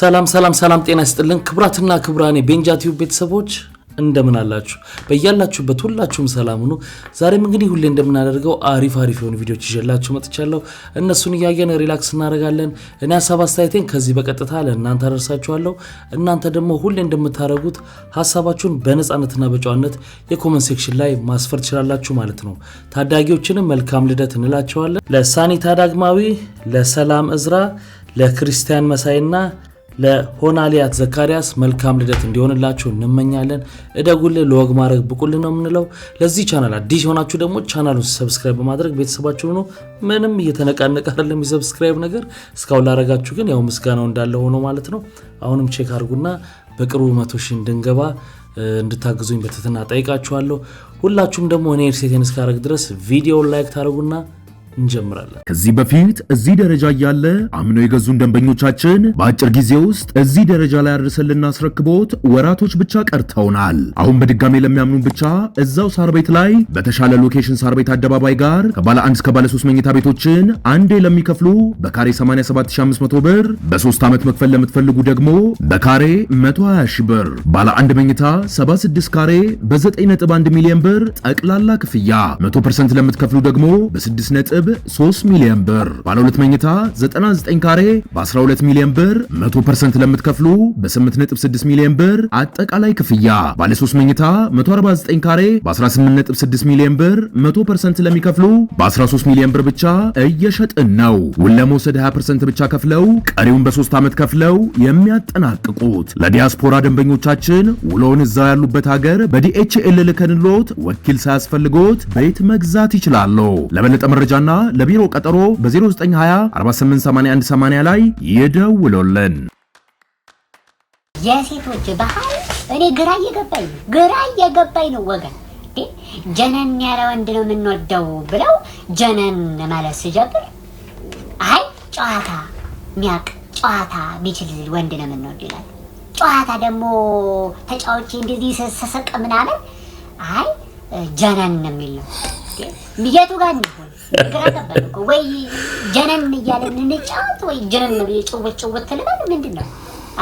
ሰላም ጤና ይስጥልን ክብራትና ክብራኔ ቤንጃ ቲዩብ ቤተሰቦች እንደምን አላችሁ በእያላችሁበት ሁላችሁም ሰላም ሁኑ ዛሬም እንግዲህ ሁሌ እንደምናደርገው አሪፍ የሆኑ ቪዲዮዎች ይዤላችሁ መጥቻለሁ እነሱን ያያየን ሪላክስ እናደርጋለን እኔ ሐሳብ አስተያየቴን ከዚህ በቀጥታ ለእናንተ አደርሳችኋለሁ እናንተ ደግሞ ሁሌ እንደምታደርጉት ሐሳባችሁን በነጻነትና በጨዋነት የኮሜንት ሴክሽን ላይ ማስፈር ትችላላችሁ ማለት ነው ታዳጊዎችንም መልካም ልደት እንላቸዋለን ለሳኒታ ዳግማዊ ለሰላም እዝራ ለክርስቲያን መሳይና ለሆናሊያት ዘካሪያስ መልካም ልደት እንዲሆንላችሁ እንመኛለን እደጉል ለወግ ማድረግ ብቁል ነው ምንለው ለዚህ ቻናል አዲስ ሆናችሁ ደግሞ ቻናሉን ሰብስክራይብ በማድረግ ቤተሰባችሁ ነው ምንም እየተነቃነቀ አይደለም ሰብስክራይብ ነገር እስካሁን ላረጋችሁ ግን ያው ምስጋናው እንዳለ ሆኖ ማለት ነው አሁንም ቼክ አድርጉና በቅርቡ 100,000 እንድንገባ እንድታግዙኝ በትህትና ጠይቃችኋለሁ ሁላችሁም ደግሞ እኔ ሪሴቴን እስካረግ ድረስ ቪዲዮ ላይክ ታረጉና እንጀምራለን ከዚህ በፊት እዚህ ደረጃ ያለ አምኖ የገዙን ደንበኞቻችን በአጭር ጊዜ ውስጥ እዚህ ደረጃ ላይ አድርሰልና አስረክቦት ወራቶች ብቻ ቀርተውናል አሁን በድጋሜ ለሚያምኑን ብቻ እዛው ሳር ቤት ላይ በተሻለ ሎኬሽን ሳር ቤት አደባባይ ጋር ከባለ 1 እስከ ባለ 3 መኝታ ቤቶችን አንዴ ለሚከፍሉ በካሬ 87500 ብር በ3 ዓመት መክፈል ለምትፈልጉ ደግሞ በካሬ 120,000 ብር ባለ 1 መኝታ 76 ካሬ በ9.1 ሚሊዮን ብር ጠቅላላ ክፍያ 100% ለምትከፍሉ ደግሞ በ6 3 ሚሊዮን ብር ባለ 2 መኝታ 99 ካሬ በ12 ሚሊዮን ብር 100% ለምትከፍሉ በ8.6 ሚሊዮን ብር አጠቃላይ ክፍያ ባለ 3 መኝታ 149 ካሬ በ18.6 ሚሊዮን ብር 100% ለሚከፍሉ በ13 ሚሊዮን ብር ብቻ እየሸጥን ነው ውል ለመውሰድ 20% ብቻ ከፍለው ቀሪውን በ3 ዓመት ከፍለው የሚያጠናቅቁት ለዲያስፖራ ደንበኞቻችን ውሎን እዛው ያሉበት ሀገር በዲኤችኤል ልከንሎት ወኪል ሳያስፈልጎት ቤት መግዛት ይችላሉ ለበለጠ መረጃና ለቢሮ ቀጠሮ በ0920 488180 ላይ ይደውሉልን የሴቶች ባህል እኔ ግራ እየገባኝ ነው ወገን ጀነን ያለ ወንድ ነው የምንወደው ብለው ጀነን ማለት ሲጀብር አይ ጨዋታ ቢችል ወንድ ነው የምንወደው ይላል ጨዋታ ደግሞ ተጫውቼ እንደዚህ ሰሰቀ ምናምን አይ ጀነን ነው የሚለው ሚያቱ ጋር ነው ግራቀበልኩ ወይ ጀነን እያለን እንጫወት ወይ ጀነን ነው የጨወጨወት ተለባለ ምንድነው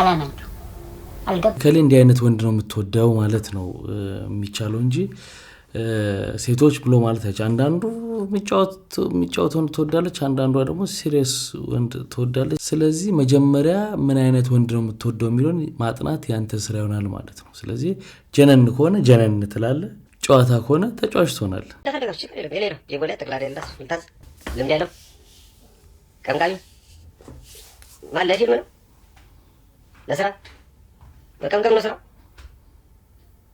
አላማንቱ አልገባ ከሌ እንዲህ አይነት ወንድ ነው የምትወደው ማለት ነው የሚቻለው እንጂ ሴቶች ብሎ ማለት አይቻ አንዳንዱ የሚጫወት ወንድ ትወዳለች አንዳንዷ ደግሞ ሲሪየስ ወንድ ትወዳለች ስለዚህ መጀመሪያ ምን አይነት ወንድ ነው የምትወደው የሚለውን ማጥናት ያንተ ስራ ይሆናል ማለት ነው ስለዚህ ጀነን ከሆነ ጀነን ትላለህ ጨዋታ ከሆነ ተጫዋች ትሆናለህ ተፈልጋችሁ በሌላ የጎላ ተክላለ እንዳስ ፍልታስ ልምድ ያለው ቀንቃዩ ማለት ፊልም ነው ለስራ በቀንቀም ነው ስራ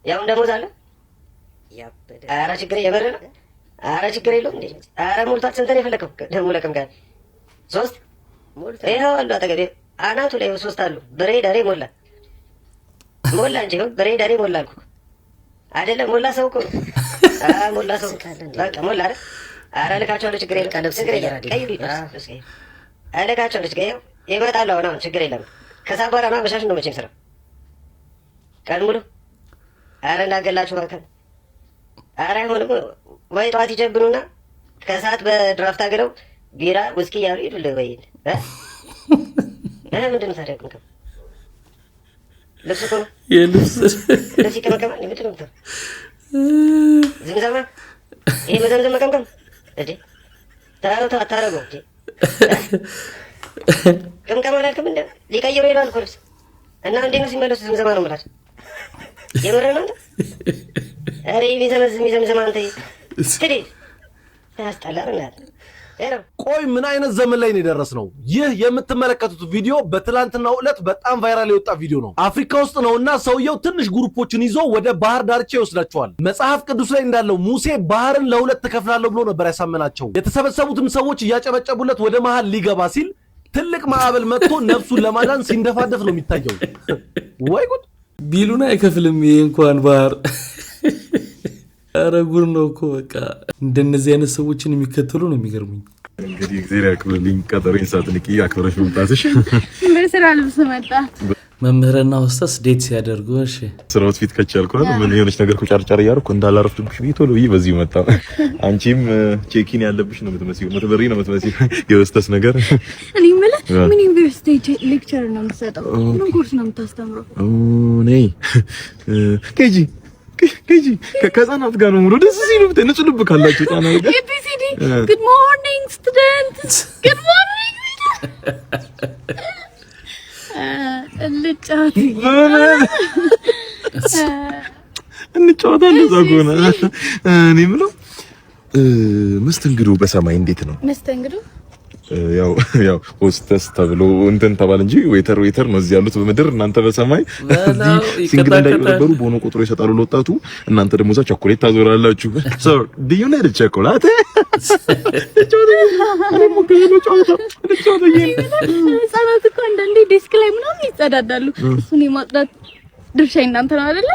ያው እንደሞዝ አለ ያበደ አራ ችግር የበረ ነው አራ ችግር የለው እንዴ አራ ሞልቷት ስንት ነው የፈለከው ደሞ ለቀንቃይ 3 ሞልቷ ይሄው አሉ አጠገቤ አናቱ ላይ 3 አሉ በሬ ዳሬ ሞላ እንጂ በሬ ዳሬ ሞላ አልኩ አይደለም ሞላ ሰው እኮ ሞላ ሰው በቃ ሞላ አይደል አረ ልካቸው ችግር የለም ቀለብ ችግር የለም ቀይ ቢስ አለካቸው ችግር ይመጣሉ ነው ችግር የለም ከሳባራ ነው መሻሽ ነው መቼም ስራ ቀን ሙሉ አረ እንዳገላችሁ ባከን አረ አይሆንም ወይ ጧት ይጀብኑና ከሰዓት በድራፍት አገረው ቢራ ውስኪ ያሉ ይዱል ወይ ምንድን ነው ታዲያ ልብስ ነው የልብስ ከመከማ ምንድን ነው ዝምዘማ ይሄ መዘምዘም መከምከም እንዴ ታረገው እንዴ ከምከም አላልክም እንዴ ሊቀይሩ ይላል ኮርስ እና እንዴ ነው ሲመለሱ ዝምዘማ ነው ማለት የምር ነው አሬ የሚዘምዘም አንተ ትዲ ታስጠላና ቆይ ምን አይነት ዘመን ላይ ነው የደረስነው ይህ የምትመለከቱት ቪዲዮ በትላንትናው ዕለት በጣም ቫይራል የወጣ ቪዲዮ ነው አፍሪካ ውስጥ ነውና ሰውየው ትንሽ ግሩፖችን ይዞ ወደ ባህር ዳርቻ ይወስዳቸዋል መጽሐፍ ቅዱስ ላይ እንዳለው ሙሴ ባህርን ለሁለት ተከፍላለሁ ብሎ ነበር ያሳመናቸው የተሰበሰቡትም ሰዎች እያጨበጨቡለት ወደ መሃል ሊገባ ሲል ትልቅ ማዕበል መጥቶ ነፍሱን ለማዳን ሲንደፋደፍ ነው የሚታየው ወይ ጉድ ቢሉና አይከፍልም ይሄ እንኳን ባህር አረጉር ነው እኮ በቃ እንደነዚህ አይነት ሰዎችን የሚከተሉ ነው የሚገርሙኝ እንግዲህ እግዚአብሔር ያክብርልኝ ቀጠሮኝ ሳትንቂ አክብረሽ መምጣትሽ በስራ ልብስ መጣ መምህርና ሆስተስ ዴት ሲያደርጉ እሺ ስራው ፊት ከቻልኩ ምን የሆነች ነገር ቁጫርጫር እያደረኩ እንዳላረፍድብሽ ብዬ ቶሎ በዚህ መጣ። አንቺም ቼኪን ያለብሽ ነው የምትመስዪው፣ ምትበሪ ነው የምትመስዪው የሆስተስ ነገር። እኔ ማለት ምን ዩኒቨርሲቲ ሌክቸር ነው የምትሰጠው? ምን ኮርስ ነው የምታስተምረው? ነይ ኬጂ ከህፃናት ጋር ነው ሙሉ ደስ ሲሉ ንጹህ ልብ ካላችሁ ህፃናት ጋር ኤቢሲዲ ጉድ ሞርኒንግ ስቱደንትስ ጉድ ሞርኒንግ እንጫወታለን። እዛ ከሆነ እኔ የምለው መስተንግዶ በሰማይ እንዴት ነው? መስተንግዶ ያው ሆስተስ ተብሎ እንትን ተባለ እንጂ ዌተር ነው እዚህ ያሉት በምድር። እናንተ በሰማይ እዚህ ሲንግል እንዳይነበሩ ቦኖ ቁጥሩ ይሰጣሉ ለወጣቱ። እናንተ ደግሞ እዛ ቸኮሌት ታዞራላችሁ። ሶ ዱ ዩ ኒድ ቸኮሌት? ህፃናት እኮ አንዳንዴ ዴስክ ላይ ምናምን ይጸዳዳሉ። እሱን የማጽዳት ድርሻ እናንተ ነው አይደለ?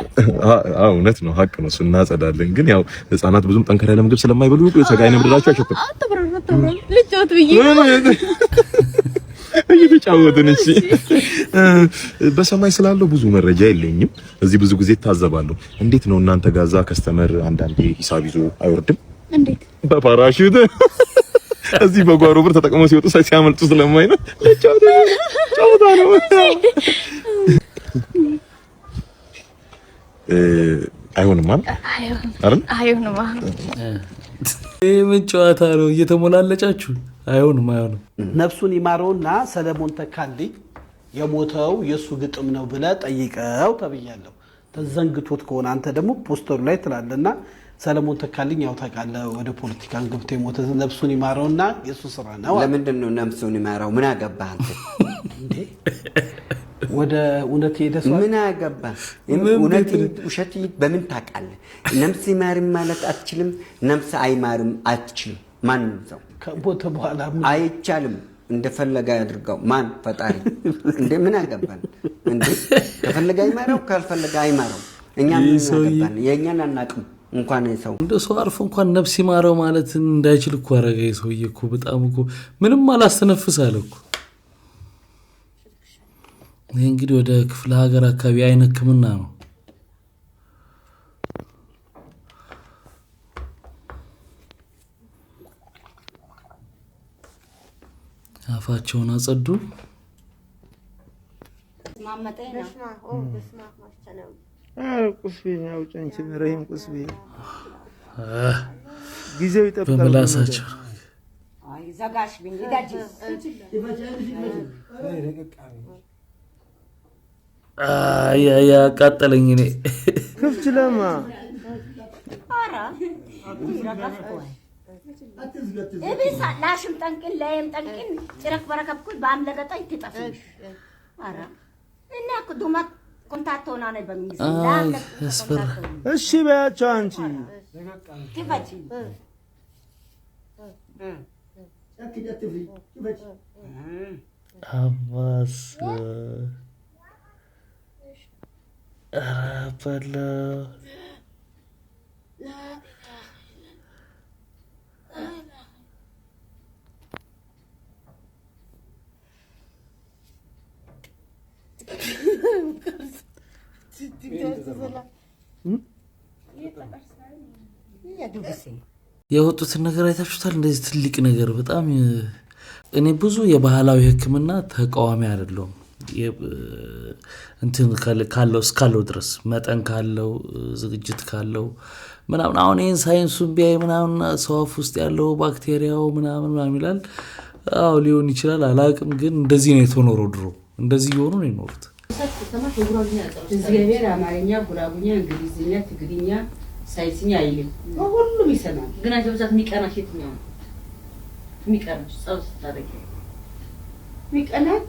አዎ እውነት ነው፣ ሀቅ ነው። እሱን እናጸዳለን። ግን ያው ህፃናት ብዙም ጠንከር ያለ ምግብ ስለማይበሉ ሰጋይ ነው ብላችሁ አይሸኩም። ልጫወት ብዬ እየተጫወትን። እሺ በሰማይ ስላለው ብዙ መረጃ የለኝም። እዚህ ብዙ ጊዜ ታዘባለሁ። እንዴት ነው እናንተ ጋዛ ከስተመር አንዳንዴ ሂሳብ ይዞ አይወርድም? እንዴት በፓራሹት እዚህ በጓሮ ብር ተጠቅመው ሲወጡ ሲያመልጡ ስለማይ ነው። ጫወታ ነው። አይሆንም ማለት አይሆንም። ምን ጨዋታ ነው እየተሞላለጫችሁ? አይሆንም። ነፍሱን ይማረውና ሰለሞን ተካልኝ የሞተው የሱ ግጥም ነው ብለህ ጠይቀው ተብያለሁ። ተዘንግቶት ከሆነ አንተ ደግሞ ፖስተሩ ላይ ትላለና ሰለሞን ተካልኝ ያው ታውቃለህ ወደ ፖለቲካን ገብቶ የሞተ ነፍሱን ይማረውና የሱ ስራ ነው። ለምንድን ነው ነፍሱን ይማረው? ምን አገባህ አንተ እንዴ? ወደ እውነት ሄደስ ምን አገባህ? እውነት ውሸት በምን ታውቃለህ? ነፍስ ይማርም ማለት አትችልም፣ ነፍስ አይማርም አትችልም። ማንም ሰው ከሞተ በኋላ አይቻልም። እንደፈለገ ያድርገው። ማን ፈጣሪ እንደ ምን አገባን እንዴ? ከፈለገ አይማረው ካልፈለገ አይማረው። እኛ ምን አገባን? የኛን አናውቅም። እንኳን ሰው እንደ ሰው አርፎ እንኳን ነፍስ ይማረው ማለት እንዳይችል እኮ አረገ። ሰውዬ እኮ በጣም እኮ ምንም አላስተነፍስ አለ እኮ። ይሄ እንግዲህ ወደ ክፍለ ሀገር አካባቢ አይን ህክምና ነው። አፋቸውን አጸዱ። ጊዜው ይጠብቃል በምላሳቸው ያቃጠለኝ እኔ ክፍት ለማ እቤት ላሽም ጠንቅን ላይም ጠንቅን ጭረክ በረከብኩኝ በአምለገጣ ይተጣፍሽ አራ እና ኩዱማ ኮንታክት ሆና ነው በሚስ ያስፈራ። እሺ በያቸው አንቺ ትፈጪ አባስ አራበላ የወጡትን ነገር አይታችሁታል? እንደዚህ ትልቅ ነገር በጣም እኔ ብዙ የባህላዊ ሕክምና ተቃዋሚ አይደለሁም። እንትን ካለው እስካለው ድረስ መጠን ካለው ዝግጅት ካለው ምናምን አሁን ይሄን ሳይንሱን ቢያይ ምናምን ሰው አፍ ውስጥ ያለው ባክቴሪያው ምናምን ይላል። አዎ ሊሆን ይችላል አላውቅም። ግን እንደዚህ ነው የተኖረው። ድሮ እንደዚህ እየሆኑ ነው የኖሩት። እግዚአብሔር አማርኛ፣ ጉራጉኛ፣ እንግሊዝኛ፣ ትግርኛ፣ ሳይንስኛ አይልም። ሁሉም ይሰማል። ግን አንተ በዛት የሚቀናሽ የትኛው ነው? የሚቀናሽ ጸው ስታደርጊ የሚቀናሽ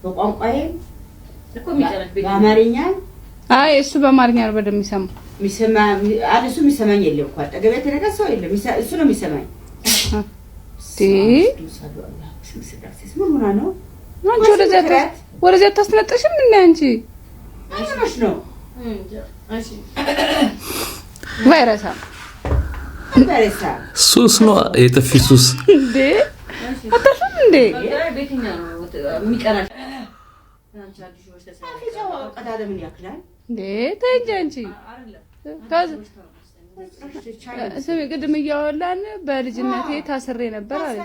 በቋንቋዬ እኮ የሚቀናሽ በአማርኛ። አይ እሱ በአማርኛ ነው በደምብ የሚሰማው። እሱ የሚሰማኝ የለም እኮ አጠገቤ የተነቀ ሰው የለም። እሱ ነው የሚሰማኝ። ምን ሆና ነው አንቺ ወደዚያ ታስነጠሽም? ምን አንቺ አይነሽ ነው ቫይረሳ ሱስ ነው የጥፊ ሱስ እንዴ? አታሽም እንዴ? ቤተኛ ነው የሚቀናሽ ስሚ ቅድም እያወላን በልጅነቴ ታስሬ ነበር አለ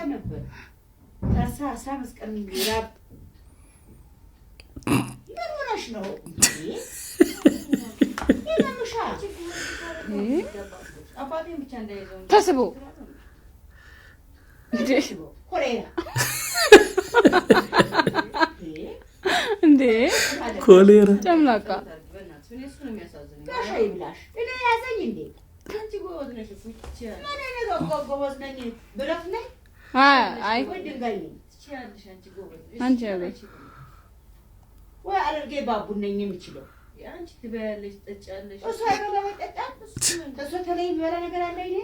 ተስቦ እንዴ ኮሌራ ጨምላቃ አይ አንቺ ወይ አለርጌ ባቡ ነኝ የምችለው አንቺ ትበያለሽ ጠጫለሽ እሱ አይደለም ጠጫት እሱ ተለይ በላ ነገር አለ ይሄ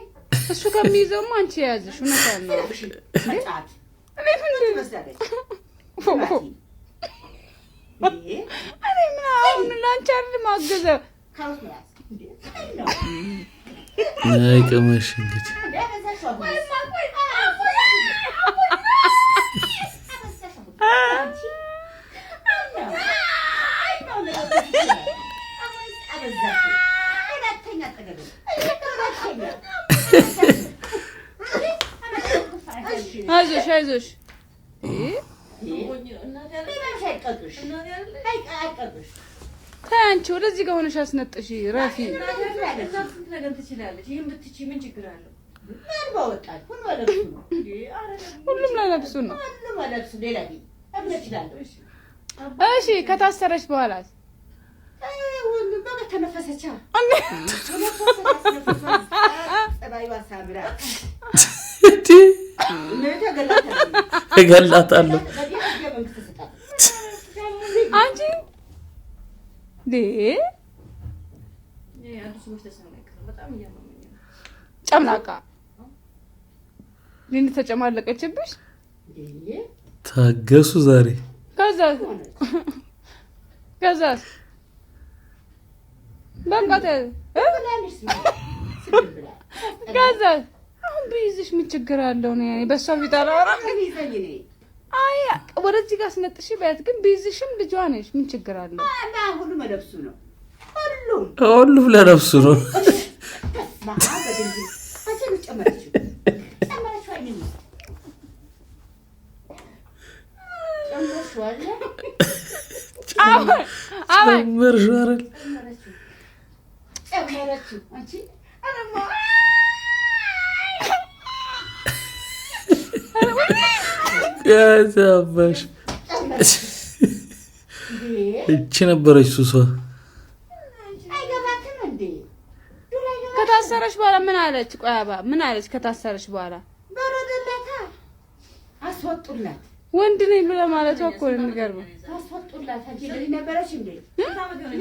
እሱ ከሚይዘውም አንቺ ያዝሽ እውነት ነው ጠጫት እኔ ምን አሁን ላንቺ አይደል ማገዘ አይ ቀመሽ እንግዲህ አይዞሽ ታንቺ ወደዚህ ጋር ሆነሽ አስነጥሽ ረፊ ነገር ትችላለች ይሄን ብትቺ ምን ችግር አለው ሁሉም ለነፍሱ ነው ሁሉም ለነፍሱ ሌላ እሺ ከታሰረች በኋላስ ተነፈሰቻ እገላታለሁ አንቺ ጨምላቃ ሊን ተጨማለቀችብሽ ታገሱ ዛሬ ከዛስ በቃ ከዛስ አሁን ቢይዝሽ ምን ችግር አለው ነው ያኔ በሷ ቢጣራ አይ ወደዚህ ጋር አስነጥሽ ቢያት ግን ቢይዝሽም ልጇ ነሽ ምን ችግር አለው እና ሁሉም ለብሱ ነው ሁሉም ለነፍሱ ነው ያዛባሽ እቺ ነበረች ሱሷ ከታሰረች በኋላ ምን አለች ቆያባ ምን አለች ከታሰረች በኋላ በረደላታ አስወጡላት ወንድ ነኝ ብለ ማለት እኮ ነው የሚገርመው አስወጡላት አንቺ ነበረሽ እንዴ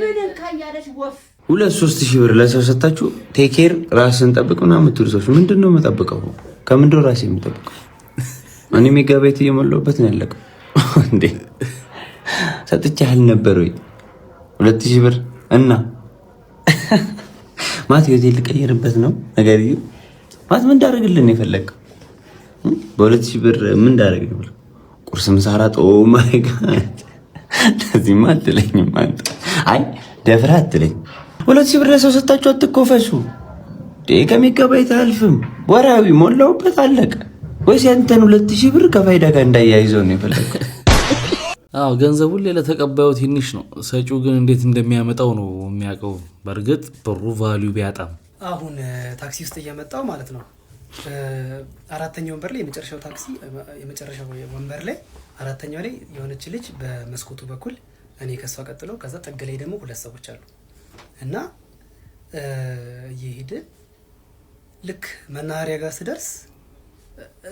ምን ካያለሽ ወፍ 2-3 ሺህ ብር ለሰው ሰጣችሁ ቴኬር ራስን ጠብቁና የምትሉ ሰዎች ምንድነው መጠብቀው ከምንድነው ራስ የምጠብቀው እኔ ሜጋባይት እየሞላሁበት ነው ያለቀው እንዴ ሰጥቻለሁ ነበር ወይ 2000 ብር እና ማት የዚህ ልቀየርበት ነው ነገር እዩ ማት ምን እንዳደርግልን የፈለከው በ2000 ብር ምን እንዳደርግልህ ቁርስ ምሳራት ኦ ማይ ጋድ ለዚህ ማት ለኝም አንተ አይ ደፍራ አትለኝ 2000 ብር ለሰው ሰጣችሁ አትኮፈሱ ከሜጋባይት አልፍም ወራዊ ሞላውበት አለቀ ወይስ ያንተን 2000 ብር ከፋይዳ ጋር እንዳያይዘው ነው የፈለከው አዎ ገንዘቡን ለተቀባዩ ትንሽ ነው ሰጪው ግን እንዴት እንደሚያመጣው ነው የሚያቀው በርግጥ ብሩ ቫልዩ ቢያጣም አሁን ታክሲ ውስጥ እየመጣው ማለት ነው አራተኛው ወንበር ላይ የመጨረሻው ታክሲ የመጨረሻው ወንበር ላይ አራተኛው ላይ የሆነች ልጅ በመስኮቱ በኩል እኔ ከሷ ቀጥሎ ከዛ ጥግ ላይ ደግሞ ሁለት ሰዎች አሉ እና ይሄድ ልክ መናኸሪያ ጋር ስደርስ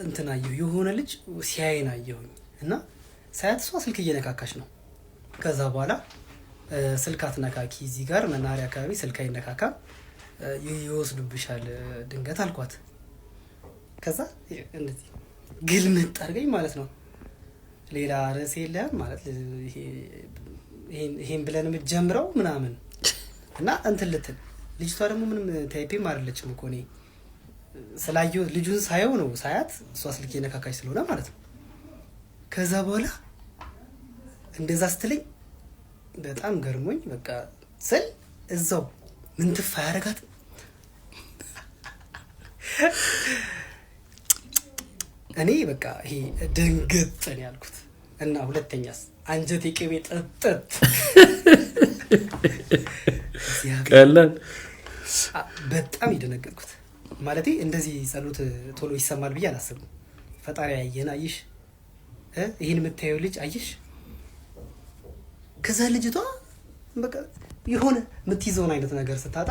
እንትና የሆነ ልጅ ሲያይና አየሁኝ እና ሳያት እሷ ስልክ እየነካካች ነው ከዛ በኋላ ስልክ አትነካኪ እዚህ ጋር መናኸሪያ አካባቢ ስልክ አይነካካ ይወስዱብሻል ድንገት አልኳት ከዛ እንደዚህ ግልምጥ አድርገኝ ማለት ነው ሌላ ርዕስ የለም ማለት ይሄን ብለን የምትጀምረው ምናምን እና እንትን ልትል ልጅቷ ደግሞ ምንም ታይፔም አይደለችም እኮ እኔ ስላየው ልጁን ሳየው ነው ሳያት እሷ ስልክ እየነካካች ስለሆነ ማለት ነው ከዛ በኋላ እንደዛ ስትለኝ በጣም ገርሞኝ በቃ ስል እዛው ምን ትፋ ያረጋት እኔ በቃ ይሄ ድንገት ነው ያልኩት እና ሁለተኛስ አንጀቴ ቅቤ ጠጥጥ ቀላል በጣም ይደነገጥኩት ማለቴ እንደዚህ ጸሎት ቶሎ ይሰማል ብዬ አላሰብም ፈጣሪ ያየን አይሽ ይሄን የምታየው ልጅ አይሽ ከዛ ልጅቷ በቃ የሆነ የምትይዘውን አይነት ነገር ስታጣ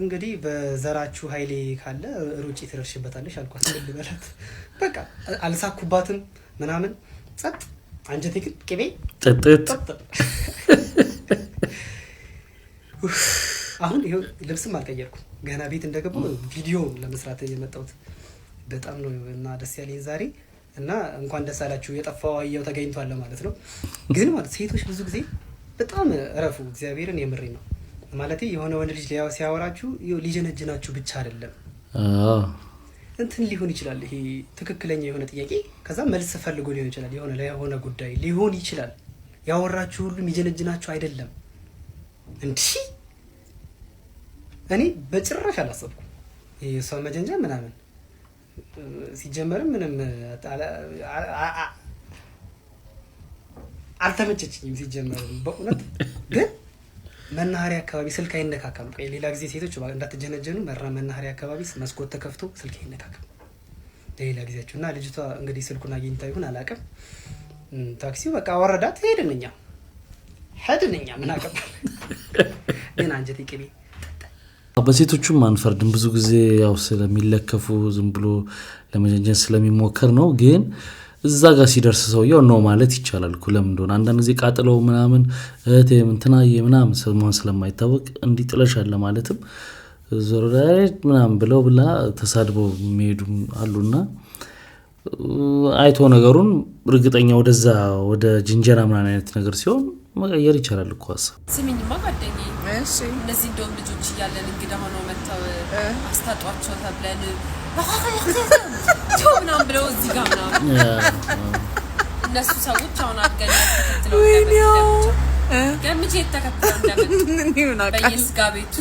እንግዲህ በዘራችሁ ኃይሌ ካለ ሩጪ ትረሽበታለሽ አልኳት ልበላት በቃ አልሳኩባትም ምናምን ጸጥ አንጀቴ ግን ቅቤ ጥጥት አሁን ይሄው ልብስም አልቀየርኩም ገና ቤት እንደገባው ቪዲዮ ለመስራት የመጣሁት በጣም ነው እና ደስ ያለኝ ዛሬ እና እንኳን ደስ አላችሁ የጠፋው አየው ተገኝቷል ማለት ነው ግን ማለት ሴቶች ብዙ ጊዜ በጣም ረፉ እግዚአብሔርን የምሬ ነው ማለት የሆነ ወንድ ልጅ ሲያወራችሁ ሊጀነጅናችሁ ብቻ አይደለም እንትን ሊሆን ይችላል ይሄ ትክክለኛ የሆነ ጥያቄ ከዛ መልስ ፈልጎ ሊሆን ይችላል የሆነ ለሆነ ጉዳይ ሊሆን ይችላል ያወራችሁ ሁሉ ሊጀነጅናችሁ አይደለም እንዴ እኔ በጭራሽ አላሰብኩም ይሄ ሰው መጀንጃ ምናምን ሲጀመርም ምንም አልተመቸችኝም ሲጀመር በእውነት ግን መናኸሪያ አካባቢ ስልክ አይነካካም ሌላ ጊዜ ሴቶች እንዳትጀነጀኑ መናኸሪያ አካባቢ መስኮት ተከፍቶ ስልክ አይነካካም ሌላ ጊዜያችሁ እና ልጅቷ እንግዲህ ስልኩን አግኝታ ይሁን አላውቅም ታክሲው በቃ ወረዳት ሄድንኛ ምን አቀባል ግን አንጀቴ ቅቤ በሴቶቹም አንፈርድም ብዙ ጊዜ ያው ስለሚለከፉ ዝም ብሎ ለመጀንጀን ስለሚሞከር ነው ግን እዛ ጋር ሲደርስ ሰውየው ነው ማለት ይቻላል እኮ ለምን እንደሆነ አንዳንድ ጊዜ ቃጥለው ምናምን እህቴ እንትናዬ ምናምን ሰማን ስለማይታወቅ እንዲጥለሻል ማለትም ዞራይት ምናምን ብለው ብላ ተሳድበው የሚሄዱ አሉና አይቶ ነገሩን እርግጠኛ ወደዛ ወደ ጅንጀራ ምናምን አይነት ነገር ሲሆን መቀየር ይቻላል እኮ አሰብ ስሚኝማ ጓደኛዬ እሺ እነዚህ እንደውም ልጆች እያለን እንግዳ ሆነው መተው አስታጧቸው ተብለን ምናምን ብለው እዚህ ጋር ምናምን እነሱ ሰዎች አሁን አድገን ተከትለው ገምቼ የተከተለው እንደምን በየስጋ ቤቱ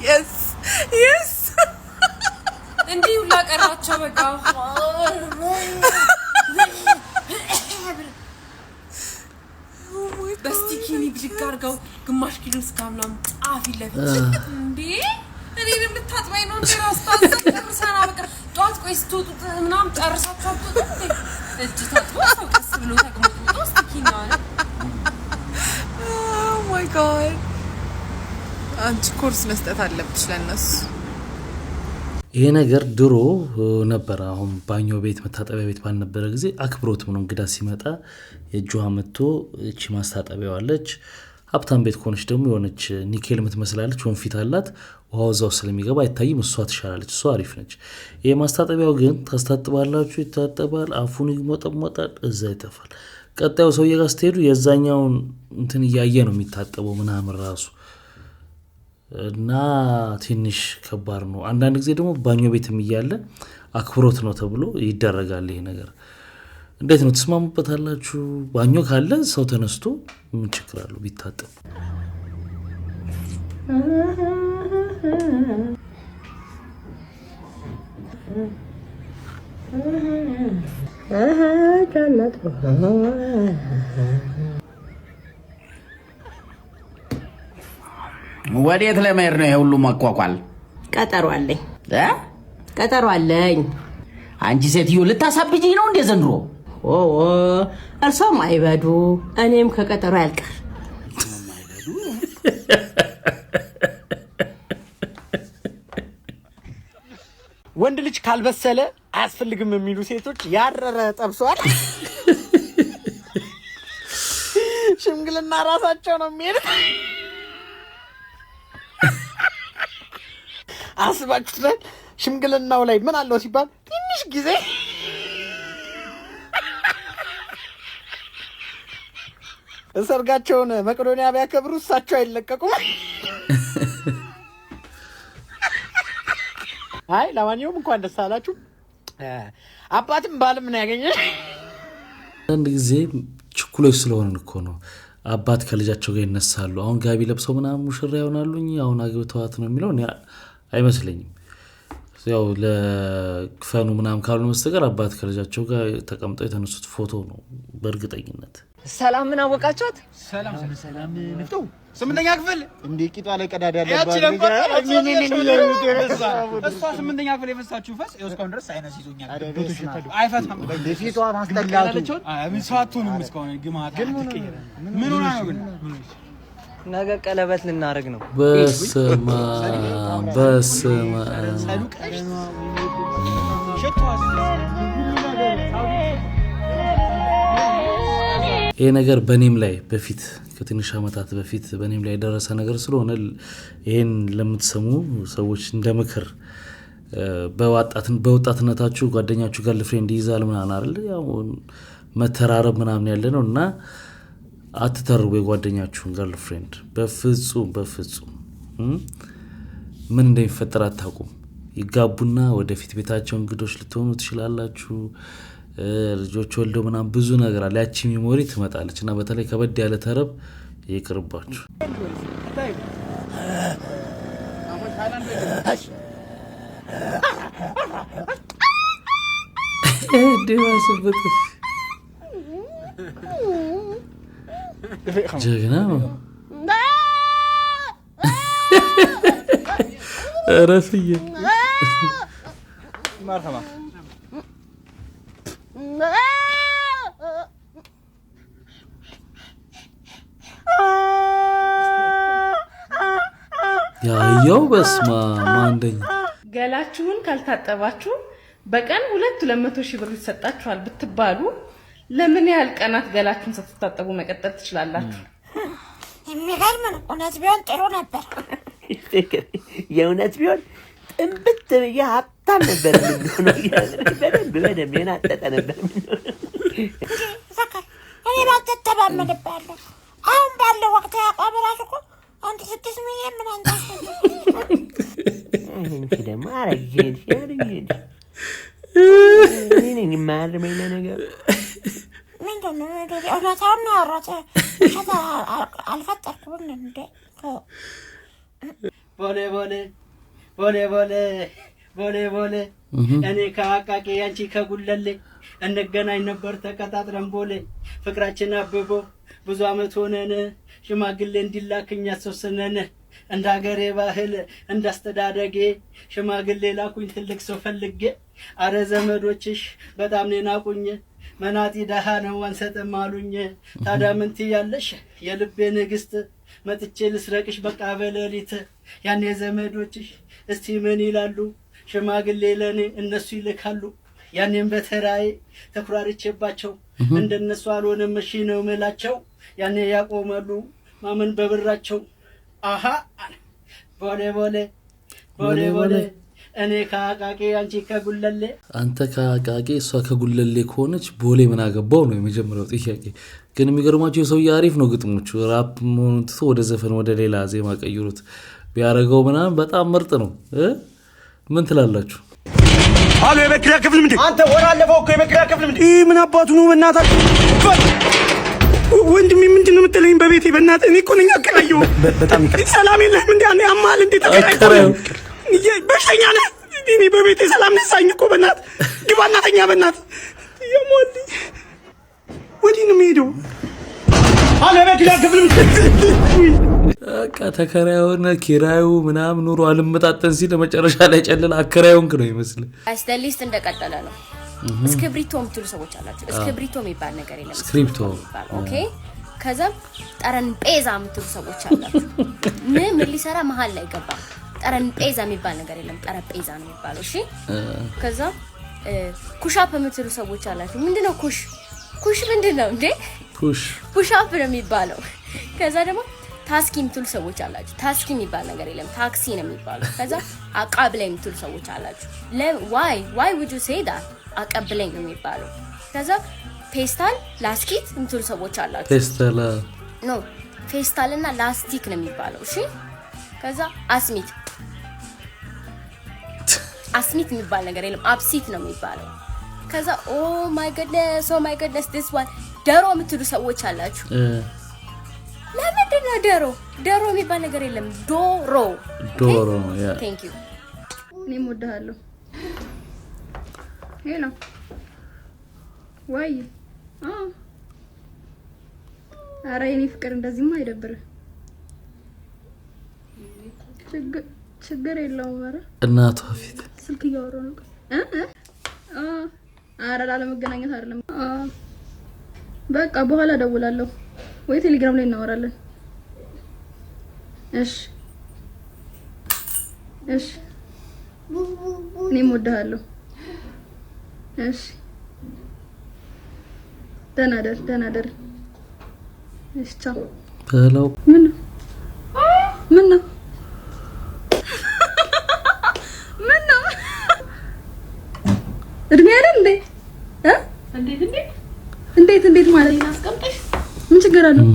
yes እንዲህ ሁላ ቀራቸው በቃ በስቲኪኒ ብድግ አድርገው ግማሽ ኪሎ ስጋ ምናምን ጣፊ ለፊት እንዴ እኔንም ልታጥባኝ ነው እንዴ ራስታሰና በቃ ጧት ቆይ ስትወጡ ምናምን ጨርሳችሁ አጥቶ እጅ ታጥቦ ሰው ቀስ ብሎ ተቀምጦ ስቲኪኒ አለ oh my god አንቺ ኮርስ መስጠት አለብሽ ለነሱ ይሄ ነገር ድሮ ነበር አሁን ባኞ ቤት መታጠቢያ ቤት ባልነበረ ጊዜ አክብሮት ነው እንግዳ ሲመጣ የጁሃ መጥቶ እቺ ማስታጠቢያው አለች ሀብታም ቤት ኮንሽ ደግሞ የሆነች ኒኬል የምትመስላለች ወንፊት አላት ውሃው እዛው ስለሚገባ አይታይም እሷ ትሻላለች እሷ አሪፍ ነች ይሄ ማስታጠቢያው ግን ታስታጥባላችሁ ይታጠባል አፉን ይሞጠሞጣል እዛ ይተፋል ቀጣዩ ሰውዬ ጋር ስትሄዱ የዛኛውን እንትን እያየ ነው የሚታጠበው ምናምን ራሱ እና ትንሽ ከባድ ነው አንዳንድ ጊዜ ደግሞ ባኞ ቤትም እያለ አክብሮት ነው ተብሎ ይደረጋል ይሄ ነገር እንዴት ነው ተስማሙበታላችሁ ባኞ ካለ ሰው ተነስቶ ምን ችግር አለው ቢታጠብ ወዴት ለመሄድ ነው የሁሉ መቋቋል ቀጠሮ አለኝ አንቺ ሴትዮ ልታሳብጂኝ ነው እንደ ዘንድሮ እርሶም አይበዱ እኔም ከቀጠሮ ያልቀር ወንድ ልጅ ካልበሰለ አያስፈልግም የሚሉ ሴቶች ያረረ ጠብሷል ሽምግልና ራሳቸው ነው የሚሄዱት አስባችሁታል ሽምግልናው ላይ ምን አለው ሲባል ትንሽ ጊዜ ሰርጋቸውን መቄዶንያ ቢያከብሩ እሳቸው አይለቀቁም አይ ለማንኛውም እንኳን ደስ አላችሁ አባትም ባልም ነው ያገኘ አንድ ጊዜ ኩሎች ስለሆነን እኮ ነው አባት ከልጃቸው ጋር ይነሳሉ አሁን ጋቢ ለብሰው ምናምን ሙሽራ ይሆናሉ አሁን አግብተዋት ነው የሚለው አይመስለኝም ያው ለክፈኑ ምናምን ካሉ መስተቀር አባት ከልጃቸው ጋር ተቀምጠው የተነሱት ፎቶ ነው በእርግጠኝነት ሰላም ምን አወቃችሁት ሰላም ንፍቱ 8ኛ ክፍል እንዴ ቂጧ ላይ ቀዳዳ ያለባት እሷ 8ኛ ክፍል የፈሳችሁ ፈስ እስካሁን ድረስ ሳይነስ ይዞኛል አይፈታም ለፊቷ ማስተላላችሁ ምን ሰዓቱንም እስካሁን ግማታ ምን ሆነ ነው ግን ነገ ቀለበት ልናረግ ነው በስማ ይሄ ነገር በኔም ላይ በፊት ከትንሽ አመታት በፊት በኔም ላይ ደረሰ ነገር ስለሆነ ይሄን ለምትሰሙ ሰዎች እንደምክር በወጣትነታችሁ ጓደኛችሁ ጋር ፍሬንድ ይዛል ምናምን አይደል ያው መተራረብ ምናምን ያለ ነውና አትተርቡ የጓደኛችሁን ጋር ፍሬንድ በፍጹም ምን እንደሚፈጠር አታውቁም ይጋቡና ወደፊት ቤታቸው እንግዶች ልትሆኑ ትችላላችሁ ልጆች ወልደው ምናምን ብዙ ነገር አለ ያቺ ሜሞሪ ትመጣለችና በተለይ ከበድ ያለ ተረብ ይቅርባችሁ ዲዋስበት ጀግና ነው ረፍዬ مرحبا ያው በስማ ማንደኝ ገላችሁን ካልታጠባችሁ በቀን 200 ሺህ ብር ይሰጣችኋል ብትባሉ ለምን ያህል ቀናት ገላችሁን ሳትታጠቡ መቀጠል ትችላላችሁ የሚገርም ነው እውነት ቢሆን ጥሩ ነበር የእውነት ቢሆን ጥንብት ያጣም ነበር ምን ነው በደም የናጠጠ ነበር ዘካር እኔ ባልተተባም ነበር አሁን ባለው ወቅት ያቀበራችሁ እኮ አንተ 6 ሚሊዮን ምን አንተ እንዴ ደማ አረጀን ሲያርጅ እኔ ማርመኝ ነገር ምንድነው እውነታውን ነው ያወራሁት ሸታ አልፈጠርኩም እንዴ ቦሌ ቦሌ ቦሌ ቦሌ ቦሌ ቦሌ እኔ ከአቃቂ አንቺ ከጉለሌ እንገናኝ ነበር ተቀጣጥረን ቦሌ ፍቅራችን አብቦ ብዙ አመት ሆነን ሽማግሌ እንዲላክኛ ተወሰነን እንደ ሀገሬ ባህል እንዳስተዳደጌ ሽማግሌ ላኩኝ ትልቅ ሰው ፈልጌ አረ ዘመዶችሽ በጣም ናቁኝ መናጢ ደሃ ነው አንሰጥም አሉኝ ታዲያ ምን ትያለሽ የልቤ ንግስት መጥቼ ልስረቅሽ በቃ በሌሊት ያኔ ዘመዶችሽ እስቲ ምን ይላሉ ሽማግሌ ለኔ እነሱ ይልካሉ ያኔም በተራይ ተኩራርቼባቸው እንደነሱ አልሆነም እሺ ነው መላቸው ያኔ ያቆማሉ ማመን በብራቸው አሃ ቦሌ ቦሌ ቦሌ ቦሌ እኔ ከአቃቂ አንቺ ከጉለሌ አንተ ከአቃቂ እሷ ከጉለሌ ከሆነች ቦሌ ምን አገባው ነው የመጀመሪያው ጥያቄ ግን የሚገርማችሁ የሰው ያሪፍ ነው ግጥሞቹ ራፕ ሞንቶ ወደ ዘፈን ወደ ሌላ ዜማ ቀይሩት ቢያረጋው ምናምን በጣም ምርጥ ነው ምን ትላላችሁ አሎ የመክሪያ ክፍል ምንድን አንተ ወራለፈው እኮ የመክሪያ ክፍል ምንድን ምን አባቱ ነው በእናታችሁ ወንድሜ ምንድነው የምትለኝ በቤቴ በእናትህ እኔ እኮ ነኝ አከራየው በጣም ሰላም የለህም እንዴ አንተ አማል እንዴ ተከራየው በሽተኛ ነህ እኔ በቤቴ ሰላም ነሳኝ እኮ በእናትህ ግባና ተኛ በእናትህ የሞል ወዲህ ነው የምሄደው አሎ የመክሪያ ክፍል ምንድን በቃ ተከራዩና ኪራዩ ምናምን ኑሮ አልመጣጠን ሲል መጨረሻ ላይ ጨለለ አከራዩን ነው ይመስል አስተሊስት እንደቀጠለ ነው ስክሪፕቶ ምትሉ ሰዎች አላችሁ ስክሪፕቶ የሚባል ነገር የለም ስክሪፕቶ ኦኬ ከዛ ጠረንጴዛ ምትሉ ሰዎች አላችሁ ምን ሊሰራ መሃል ላይ ገባ ጠረንጴዛ የሚባል ነገር የለም ጠረጴዛ ነው የሚባለው እሺ ከዛ ኩሻፕ ምትሉ ሰዎች አላችሁ ምንድነው ኩሽ ምንድነው እንዴ ኩሻፕ ነው የሚባለው ከዛ ደግሞ ታስኪ ምትሉ ሰዎች አላችሁ ታስኪ የሚባል ነገር የለም ታክሲ ነው የሚባለው ከዛ አቃብለኝ ምትሉ ሰዎች አላችሁ why would you say that አቀብለኝ ነው የሚባለው ከዛ ፔስታል ላስቲክ ምትሉ ሰዎች አላችሁ ፔስታል ኖ ፌስታልና ላስቲክ ነው የሚባለው እሺ ከዛ አስሚት የሚባል ነገር የለም አብሲት ነው የሚባለው ከዛ ኦ ማይ ጉድነስ this one ደሮ የምትሉ ሰዎች አላችሁ። ለምንድን ነው ደሮ የሚባል ነገር የለም። ዶሮ ያ ቴንክ ዩ እኔም ወድሃለሁ። ሄሎ ወይ ኧረ የኔ ፍቅር እንደዚህማ አይደብርህ። ችግር የለውም። ኧረ እናቷ ፊት ስልክ እያወራሁ ነው። ኧረ ላለመገናኘት አይደለም። በቃ በኋላ እደውላለሁ ወይ ቴሌግራም ላይ እናወራለን። እሺ እኔም ወድሃለሁ። እሺ ደህና ደር። እሺ ቻው በለው። ምን ነው እድሜ አይደል እንዴ? እንዴት ማለት አስቀምጠሽ ምን ችግር አለው?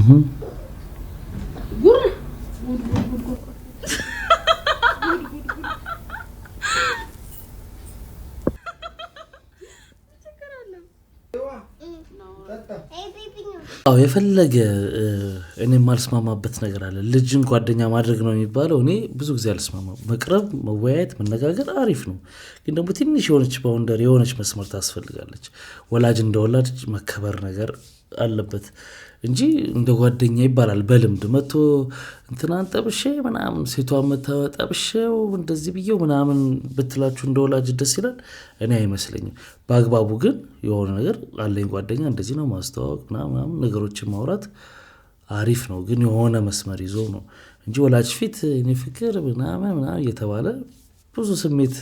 ጉር የፈለገ እኔ ማልስማማበት ነገር አለ። ልጅን ጓደኛ ማድረግ ነው የሚባለው። እኔ ብዙ ጊዜ አልስማማም። መቅረብ፣ መወያየት፣ መነጋገር አሪፍ ነው። ግን ደግሞ ትንሽ የሆነች ባውንደር የሆነች መስመር ታስፈልጋለች። ወላጅ እንደ ወላጅ መከበር ነገር አለበት እንጂ እንደ ጓደኛ ይባላል በልምድ መጥቶ እንትናን ጠብሼ ምናምን ሴቷን መታጠብሼው እንደዚህ ብዬው ምናምን ብትላችሁ እንደ ወላጅ ደስ ይላል። እኔ አይመስለኝም። በአግባቡ ግን የሆነ ነገር አለኝ ጓደኛ እንደዚህ ነው ማስተዋወቅ ምናምን ነገሮችን ማውራት አሪፍ ነው። ግን የሆነ መስመር ይዞ ነው እንጂ ወላጅ ፊት እኔ ፍቅር ምናምን እየተባለ ብዙ ስሜት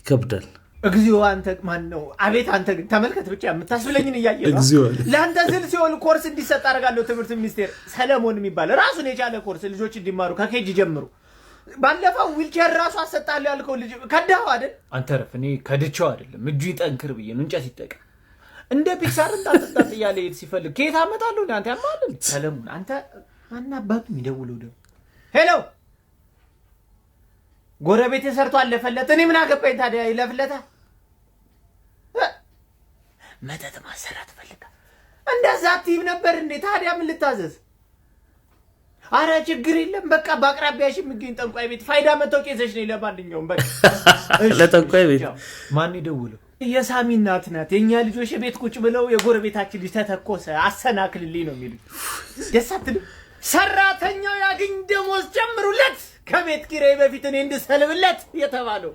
ይከብዳል። እግዚኦ አንተ ማን ነው? አቤት አንተ ግን ተመልከት ብቻ የምታስብለኝን እያየህ ነው። እግዚኦ ለአንተ ስል ሲሆን ኮርስ እንዲሰጥ አደርጋለሁ። ትምህርት ሚኒስቴር ሰለሞን የሚባል ራሱን የቻለ ኮርስ ልጆች እንዲማሩ ከኬጂ ጀምሮ። ባለፈው ዊልቸር ራሱ አሰጣለሁ ያልከው ልጅ ከዳው አይደል? አንተ ረፍ። እኔ ከድቼው አይደለም እጁ ይጠንክር ብዬ ነው። እንጨት ይጠቀም እንደ ፒክሳር እንጣጣጣ እያለ ሄድ ሲፈልግ ከየት አመጣለሁ? አንተ ያማልን ሰለሞን አንተ ማን አባቱ የሚደውለው ደግሞ? ሄሎ ጎረቤት ሰርቶ አለፈለት። እኔ ምን አገባኝ ታዲያ? ይለፍለታ መተት ማሰራት ፈልጋ እንደዛ ቲም ነበር እንዴ? ታዲያ ምን ልታዘዝ? አረ ችግር የለም በቃ በአቅራቢያሽ የሚገኝ ጠንቋይ ቤት ፋይዳ መታወቂያ ይዘሽ ነኝ። ለማንኛውም በቃ ለጠንቋይ ቤት ማን ይደውለው? የሳሚ እናት ናት። የኛ ልጆች ቤት ቁጭ ብለው የጎረቤታችን ልጅ ተተኮሰ አሰናክልልኝ ነው የሚሉኝ። ደስ አትልም? ሰራተኛው ያግኝ ደሞዝ ጨምሩለት ከቤት ኪራይ በፊት እኔ እንድሰልብለት የተባለው።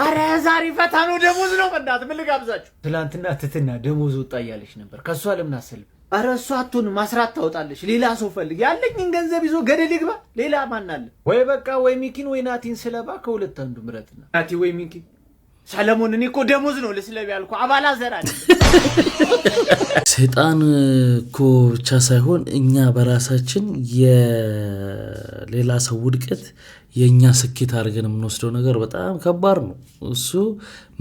አረ ዛሬ ፈታ ነው ደሞዝ ነው። በእናትህ ምን ልጋብዛችሁ? ትላንትና ትትና ደሞዝ ወጣ እያለች ነበር። ከሷ ለምን አሰልብ? አረ እሷ አትሆንም ማስራት ታወጣለች። ሌላ ሰው ፈልግ። ያለኝን ገንዘብ ይዞ ገደል ይግባ። ሌላ ማን አለ? ወይ በቃ ወይ ሚኪን ወይ ናቲን ስለባ ከሁለት አንዱ ምረጥና። ናቲ ወይ ሚኪ። ሰለሞን እኔ እኮ ደሞዝ ነው ልስለብ ያልኩ አባላ ዘር አይደል። ሰይጣን እኮ ብቻ ሳይሆን እኛ በራሳችን የሌላ ሰው ውድቀት የኛ ስኬት አድርገን የምንወስደው ነገር በጣም ከባድ ነው። እሱ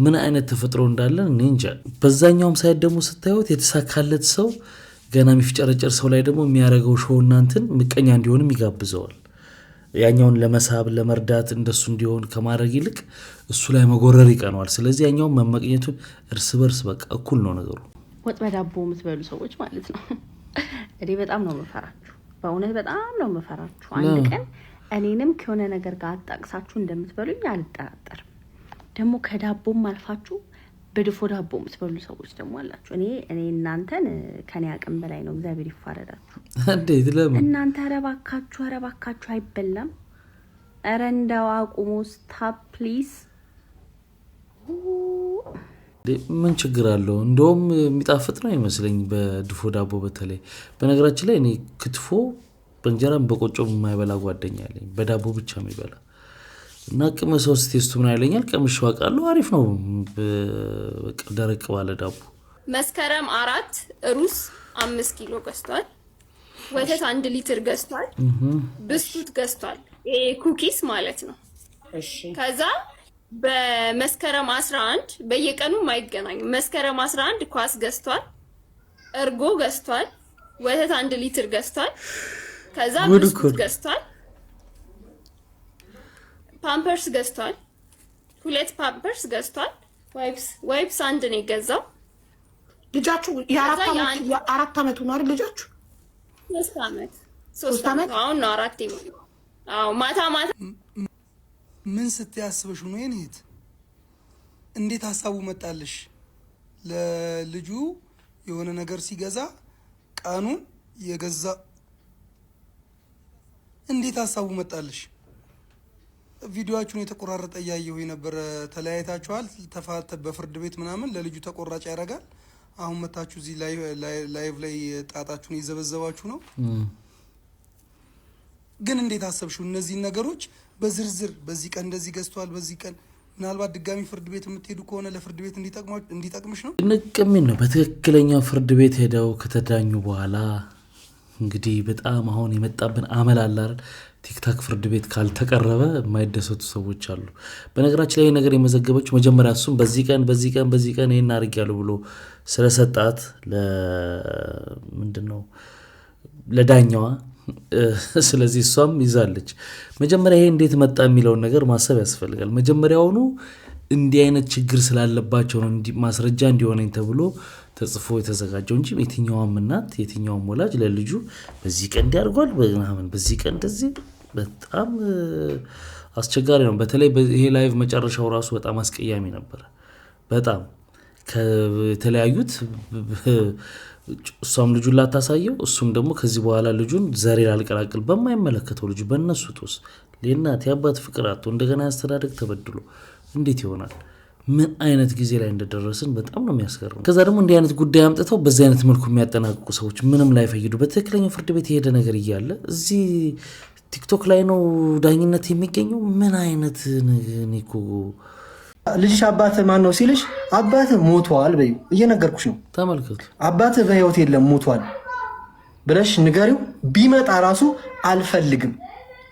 ምን አይነት ተፈጥሮ እንዳለን እኔ እንጃ። በዛኛውም ሳይድ ደግሞ ስታዩት የተሳካለት ሰው ገና የሚፍጨረጨር ሰው ላይ ደግሞ የሚያደርገው ሾው እናንተን ምቀኛ እንዲሆንም ይጋብዘዋል። ያኛውን ለመሳብ ለመርዳት እንደሱ እንዲሆን ከማድረግ ይልቅ እሱ ላይ መጎረር ይቀነዋል። ስለዚህ ያኛውን መመቅኘቱን እርስ በርስ በቃ እኩል ነው ነገሩ። ወጥ በዳቦ የምትበሉ ሰዎች ማለት ነው። እኔ በጣም ነው መፈራችሁ፣ በእውነት በጣም ነው መፈራችሁ። አንድ ቀን እኔንም ከሆነ ነገር ጋር አጣቅሳችሁ እንደምትበሉኝ አልጠራጠርም። ደግሞ ከዳቦም አልፋችሁ በድፎ ዳቦ የምትበሉ ሰዎች ደግሞ አላችሁ። እኔ እናንተን ከኔ አቅም በላይ ነው። እግዚአብሔር ይፋረዳችሁ። እንዴት ለምን እናንተ አረባካችሁ አይበላም። ኧረ እንደው አቁሙ። ስታፕ ፕሊዝ። ምን ችግር አለው? እንደውም የሚጣፍጥ ነው ይመስለኝ በድፎ ዳቦ በተለይ። በነገራችን ላይ እኔ ክትፎ በእንጀራም በቆጮም የማይበላ ጓደኛ አለኝ፣ በዳቦ ብቻ የሚበላ እና ቅመሰው ቴስቱ ምን አይለኛል። ቀምሼው አውቃለሁ። አሪፍ ነው። በቃ ደረቅ ባለ ዳቦ። መስከረም 4 ሩዝ 5 ኪሎ ገዝቷል። ወተት 1 ሊትር ገዝቷል። ብስኩት ገዝቷል። ይሄ ኩኪስ ማለት ነው። እሺ ከዛ በመስከረም 11 በየቀኑ ማይገናኙ መስከረም 11 ኳስ ገዝቷል። እርጎ ገዝቷል። ወተት 1 ሊትር ገዝቷል። ከዛ ብስኩት ገዝቷል። ፓምፐርስ ገዝቷል። 2 ፓምፐርስ ገዝቷል። ዋይፕስ 1 ነው የገዛው። ልጃችሁ የአራት ዓመቱ ነው አይደል? ልጃችሁ 3 ዓመት አሁን ነው 4 ይሞላል። አዎ ማታ ምን ስትያስበሽ ነው የኔት? እንዴት ሐሳቡ መጣልሽ? ለልጁ የሆነ ነገር ሲገዛ ቀኑን የገዛ እንዴት ሐሳቡ መጣልሽ? ቪዲዮአችሁን የተቆራረጠ እያየሁ የነበረ ተለያይታችኋል፣ ተፋተ በፍርድ ቤት ምናምን ለልጁ ተቆራጭ ያደርጋል። አሁን መታችሁ እዚህ ላይቭ ላይ ጣጣችሁን እየዘበዘባችሁ ነው። ግን እንዴት አሰብሽው እነዚህን ነገሮች በዝርዝር በዚህ ቀን እንደዚህ ገዝቷል፣ በዚህ ቀን ምናልባት ድጋሚ ፍርድ ቤት የምትሄዱ ከሆነ ለፍርድ ቤት እንዲጠቅምሽ ነው? ንቅሚን ነው። በትክክለኛው ፍርድ ቤት ሄደው ከተዳኙ በኋላ እንግዲህ በጣም አሁን የመጣብን አመል አለ አይደል? ቲክታክ ፍርድ ቤት ካልተቀረበ የማይደሰቱ ሰዎች አሉ። በነገራችን ላይ ይሄ ነገር የመዘገበችው መጀመሪያ እሱም በዚህ ቀን ይሄን አድርጊያለሁ ብሎ ስለሰጣት ምንድነው ለዳኛዋ። ስለዚህ እሷም ይዛለች። መጀመሪያ ይሄ እንዴት መጣ የሚለውን ነገር ማሰብ ያስፈልጋል። መጀመሪያውኑ እንዲህ አይነት ችግር ስላለባቸው ነው ማስረጃ እንዲሆነኝ ተብሎ ተጽፎ የተዘጋጀው እንጂ የትኛውም እናት የትኛውም ወላጅ ለልጁ በዚህ ቀን እንዲያርጓል በእናምን በዚህ ቀን እንደዚህ በጣም አስቸጋሪ ነው። በተለይ ይሄ ላይቭ መጨረሻው ራሱ በጣም አስቀያሚ ነበር። በጣም ከተለያዩት እሷም ልጁን ላታሳየው እሱም ደግሞ ከዚህ በኋላ ልጁን ዘሬ ላልቀላቅል በማይመለከተው ልጁ በእነሱ ጦስ ለእናት ያባት ፍቅር አጥቶ እንደገና ያስተዳደግ ተበድሎ እንዴት ይሆናል? ምን አይነት ጊዜ ላይ እንደደረስን በጣም ነው የሚያስገርመው። ከዛ ደግሞ እንዲህ አይነት ጉዳይ አምጥተው በዚህ አይነት መልኩ የሚያጠናቅቁ ሰዎች ምንም ላይ ፈይዱ በትክክለኛው ፍርድ ቤት የሄደ ነገር እያለ እዚህ ቲክቶክ ላይ ነው ዳኝነት የሚገኘው። ምን አይነት ኒኮ ልጅሽ አባትህ ማን ነው ሲልሽ አባትህ ሞቷል በዩ እየነገርኩሽ ነው። ተመልከቱ። አባትህ በህይወት የለም ሞቷል ብለሽ ንገሪው። ቢመጣ ራሱ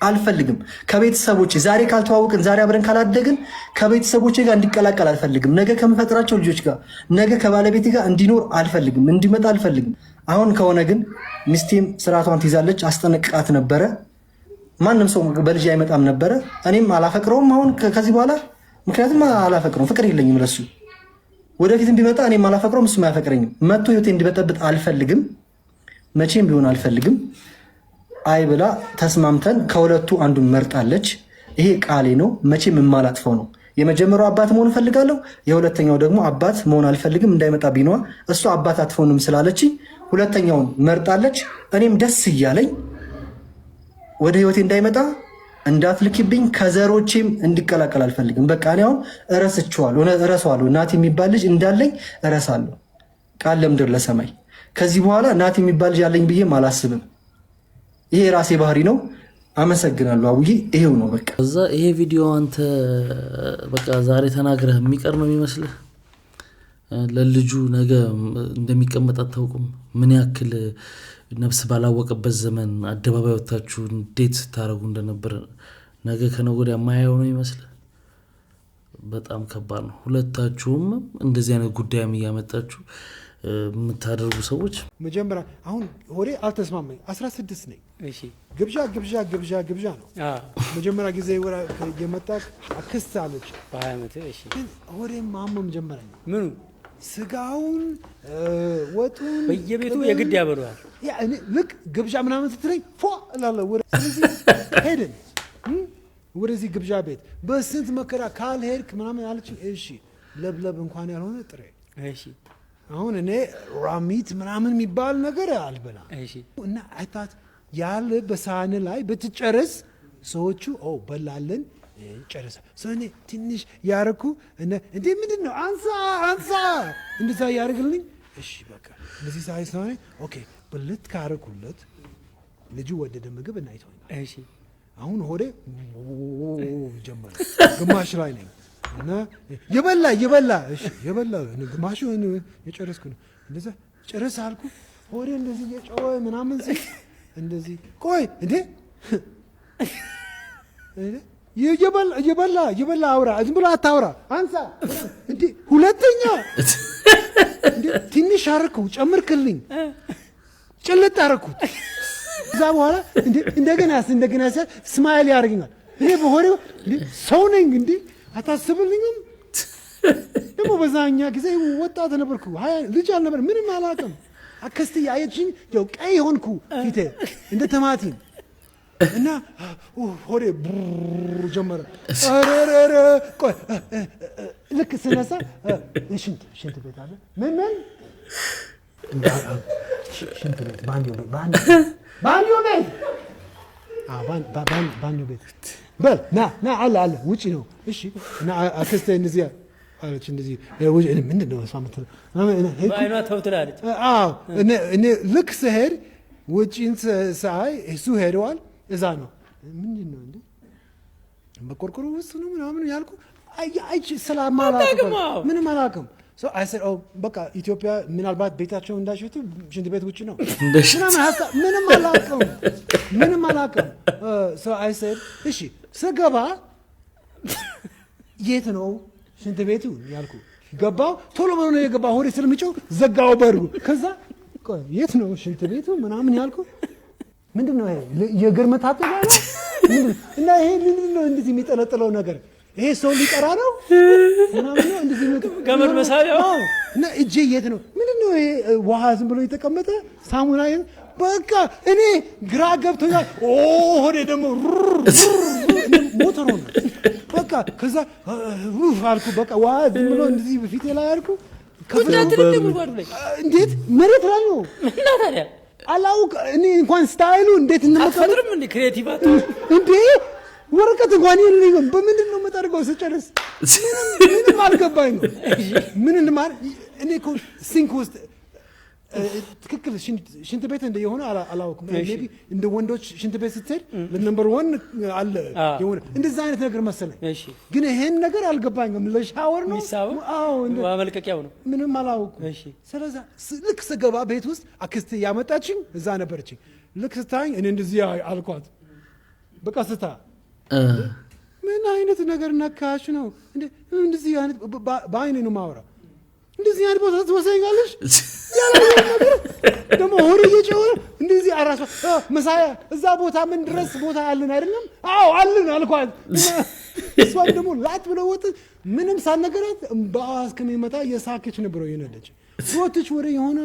አልፈልግም ከቤተሰቦቼ ዛሬ ካልተዋወቅን ዛሬ አብረን ካላደግን ከቤተሰቦቼ ጋር እንዲቀላቀል አልፈልግም። ነገ ከምፈጥራቸው ልጆች ጋር ነገ ከባለቤቴ ጋር እንዲኖር አልፈልግም፣ እንዲመጣ አልፈልግም። አሁን ከሆነ ግን ሚስቴም ስርዓቷን ትይዛለች። አስጠነቅቃት ነበረ። ማንም ሰው በልጅ አይመጣም ነበረ። እኔም አላፈቅረውም አሁን ከዚህ በኋላ ምክንያቱም አላፈቅረውም፣ ፍቅር የለኝም ለሱ። ወደፊትም ቢመጣ እኔም አላፈቅረውም እሱም አያፈቅረኝም። መጥቶ ህይወቴ እንዲበጠብጥ አልፈልግም፣ መቼም ቢሆን አልፈልግም። አይ ብላ ተስማምተን ከሁለቱ አንዱን መርጣለች። ይሄ ቃሌ ነው፣ መቼም የማላጥፈው ነው። የመጀመሪያው አባት መሆን እፈልጋለሁ፣ የሁለተኛው ደግሞ አባት መሆን አልፈልግም። እንዳይመጣ ቢነዋ እሱ አባት አትሆንም ስላለች ሁለተኛውን መርጣለች። እኔም ደስ እያለኝ ወደ ህይወቴ እንዳይመጣ እንዳትልክብኝ ከዘሮቼም እንዲቀላቀል አልፈልግም። በቃ እኔ አሁን እረሳዋለሁ። ናቲ የሚባል ልጅ እንዳለኝ እረሳለሁ። ቃል ለምድር ለሰማይ። ከዚህ በኋላ ናቲ የሚባል ልጅ አለኝ ብዬም አላስብም። ይሄ የራሴ ባህሪ ነው። አመሰግናለሁ አቡዬ። ይሄው ነው በቃ። እዛ ይሄ ቪዲዮ አንተ በቃ ዛሬ ተናግረህ የሚቀር ነው የሚመስልህ? ለልጁ ነገ እንደሚቀመጥ አታውቁም? ምን ያክል ነፍስ ባላወቀበት ዘመን አደባባይ ወጣችሁ እንዴት ስታረጉ እንደነበር ነገ ከነገ ወዲያ የማያየው ነው ይመስልህ? በጣም ከባድ ነው። ሁለታችሁም እንደዚህ አይነት ጉዳይም እያመጣችሁ የምታደርጉ ሰዎች መጀመሪያ አሁን ሆዴ አልተስማማኝ 16 ነኝ። እሺ ግብዣ ነው። መጀመሪያ ጊዜ የመጣ አክስት አለች በ20 ዓመት። እሺ ግን ሆዴ ማመም ጀመረኝ። ምኑ ስጋውን ወጡን በየቤቱ የግድ ያበሉሃል። ልክ ግብዣ ምናምን ስትለኝ ፎ እላለሁ። ስለዚህ ሄድን ወደዚህ ግብዣ ቤት በስንት መከራ ካልሄድክ ምናምን አለች። እሺ ለብለብ እንኳን ያልሆነ ጥሬ። እሺ አሁን እኔ ራሚት ምናምን የሚባል ነገር አልበላም። እና አይታት ያለ በሳህን ላይ ብትጨርስ ሰዎቹ በላለን ጨርሰ እኔ ትንሽ ያረኩ እንዴ ምንድን ነው አንሳ እንደዛ ያደርግልኝ። እሺ በቃ እንደዚህ ሳይ ስለሆነ ኦኬ ብልት ካረኩለት ልጁ ወደደ ምግብ እና አይተውኝ። እሺ አሁን ሆዴ ጀመረ። ግማሽ ላይ ነኝ እና የበላ እሺ የበላ ግማሹ የጨረስኩ ነው። እንደዛ ጨርስ አልኩ። ሆዴ እንደዚህ እየጮኸ ምናምን ሲል እንደዚህ ቆይ እንዴ የበላ አውራ፣ ዝም ብሎ አታውራ፣ አንሳ እንዴ ሁለተኛ እንዴ ትንሽ አረኩ፣ ጨምርክልኝ፣ ጭልጥ አረኩት። እዛ በኋላ እንደገና ስማይል ያደርገኛል። እኔ በሆዴ ሰው ነኝ እንዴ አታስብልኝም? ደግሞ በዛኛ ጊዜ ወጣት ነበርኩ ልጅ አልነበር ምንም አላውቅም አክስቴ አየችኝ ያው ቀይ ሆንኩ ፊቴ እንደ ቲማቲም እና ሆዴ ጀመረ አረረረ ቆይ ልክ ስነሳ ሽንት ቤት አለ ምን ሽንት ቤት ባኞ ቤት ባኞ ቤት በል ና አለ ውጪ ነው እሺ እና አክስቴ እንደዚህ አለች እንደዚህ ምንድን ነው እሷ የምትለው በዓይኗ ተውትላለች አዎ እኔ ልክ ስሄድ ውጪን ሳይ እሱ ሄደዋል እዛ ነው ምንድን ነው እንዴ በቆርቆሮ ውስጥ ነው ምናምን ያልኩ አይ ስለማላውቅ ምንም አላውቅም So I said, oh, በቃ ኢትዮጵያ ምናልባት ቤታቸው እንዳይሽቱ ሽንት ቤት ውጪ ነው ምንም አላውቅም So I said, እሺ ስገባ የት ነው ሽንት ቤቱ ያልኩ ገባው ቶሎ ብሎ ነው የገባው ሆዴ ስለሚጮህ ዘጋው በሩ ከዛ የት ነው ሽንት ቤቱ ምናምን ያልኩ ምንድነው ይሄ የእግር መታጠቢያ ነው እና ይሄ ምንድነው እንደዚህ የሚጠለጥለው ነገር ይሄ ሰው ሊቀራ ነው ምናምን ነው እንደዚህ ገመድ መሳቢያው እና እጄ የት ነው ምንድነው ይሄ ውሃ ዝም ብሎ የተቀመጠ ሳሙና በቃ እኔ ግራ ገብቶኛል ሆዴ ደግሞ ሞተር ሆነ በቃ ከዛ አልኩ በቃ ውሃ ዝም ብሎ እንደዚህ በፊቴ ላይ አልኩ እንዴት መሬት ላይ ነው እና ታዲያ አላውቅ እኔ እንኳን ስታይሉ እንዴት አትፈጥርም እንዴ ክሬቲቭ እንዴ ወረቀት እንኳን የለኝም በምንድን ነው የምጠርገው ስጨርስ ምንም አልገባኝ ምን እንደማር እኔ እኮ ሲንክ ውስጥ ትክክል ሽንት ቤት እንደ የሆነ አላውቅም ሜቢ እንደ ወንዶች ሽንት ቤት ስትሄድ ለነምበር 1 አለ የሆነ እንደዛ አይነት ነገር መሰለኝ ግን ይሄን ነገር አልገባኝም ለሻወር ነው አዎ እንደ ማመልከቂያው ነው ምንም አላውቅም ስለዚህ ልክ ስገባ ቤት ውስጥ አክስቴ ያመጣችኝ እዛ ነበረችኝ ልክ ስታኝ እኔ እንደዚህ አልኳት በቃ ስታ ምን አይነት ነገር ነካሽ ነው እንዴ እንደዚህ አይነት በአይኔ ነው ማውራ እንደዚህ አይነት ቦታ ትወሰኛለሽ ያለው ነገር ደግሞ ሆሪ እየጮኸ እንደዚህ አራሷ መሳያ እዛ ቦታ ምን ድረስ ቦታ ያለን አይደለም አዎ አለን አልኳት እሷም ደግሞ ላጥ ብለው ወጥ ምንም ሳልነገራት ባስ ከመመጣ የሳከች ነበር የነደች ወጥች ወደ የሆነ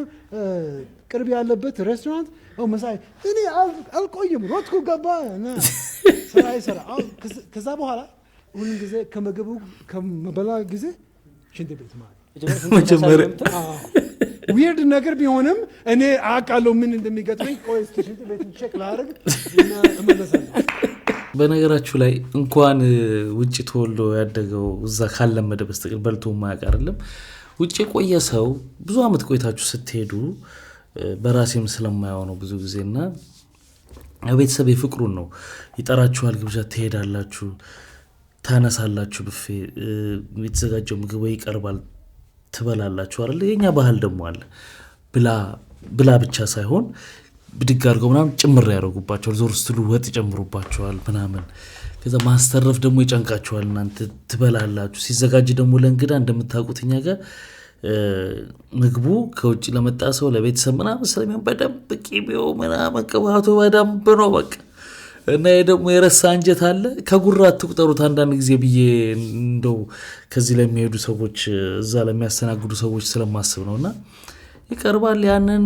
ቅርብ ያለበት ሬስቶራንት መሳይ እኔ አልቆይም ሮጥኩ ገባና ሰራ ከዛ በኋላ ሁሉ ጊዜ ከመገቡ ከመበላ ጊዜ ሽንት ቤት ማለት መጀመሪያ ዊርድ ነገር ቢሆንም እኔ አውቃለሁ ምን እንደሚገጥመኝ ቆይ ሽንት ቤት ቼክ ላደርግ እና እመለሳለሁ በነገራችሁ ላይ እንኳን ውጪ ተወልዶ ያደገው እዛ ካለመደ በስተቀር በልቶ ማያውቅ አይደለም ውጪ ቆየ ሰው ብዙ አመት ቆይታችሁ ስትሄዱ በራሴም ስለማያው ነው ብዙ ጊዜና ቤተሰብ ፍቅሩን ነው ይጠራችኋል ግብዣ ትሄዳላችሁ ታነሳላችሁ ብፌ የተዘጋጀው ምግብ ይቀርባል ትበላላችሁ አይደል የኛ ባህል ደግሞ አለ ብላ ብቻ ሳይሆን ብድግ አድርገው ምናምን ጭምር ያደርጉባቸዋል ዞር ስትሉ ወጥ ጨምሩባቸዋል ምናምን ከዛ ማስተረፍ ደግሞ ይጨንቃቸዋል እናንተ ትበላላችሁ ሲዘጋጅ ደግሞ ለእንግዳ እንደምታውቁትኛ ጋር ምግቡ ከውጭ ለመጣ ሰው ለቤተሰብ ምናምን ስለሚሆን በደንብ ቂቤው ምናምን ቅባቱ በደንብ ነው በቃ እና ደግሞ የረሳ አንጀት አለ ከጉራ አትቁጠሩት አንዳንድ ጊዜ ብዬ እንደው ከዚህ ለሚሄዱ ሰዎች እዛ ለሚያስተናግዱ ሰዎች ስለማስብ ነውና ይቀርባል ያንን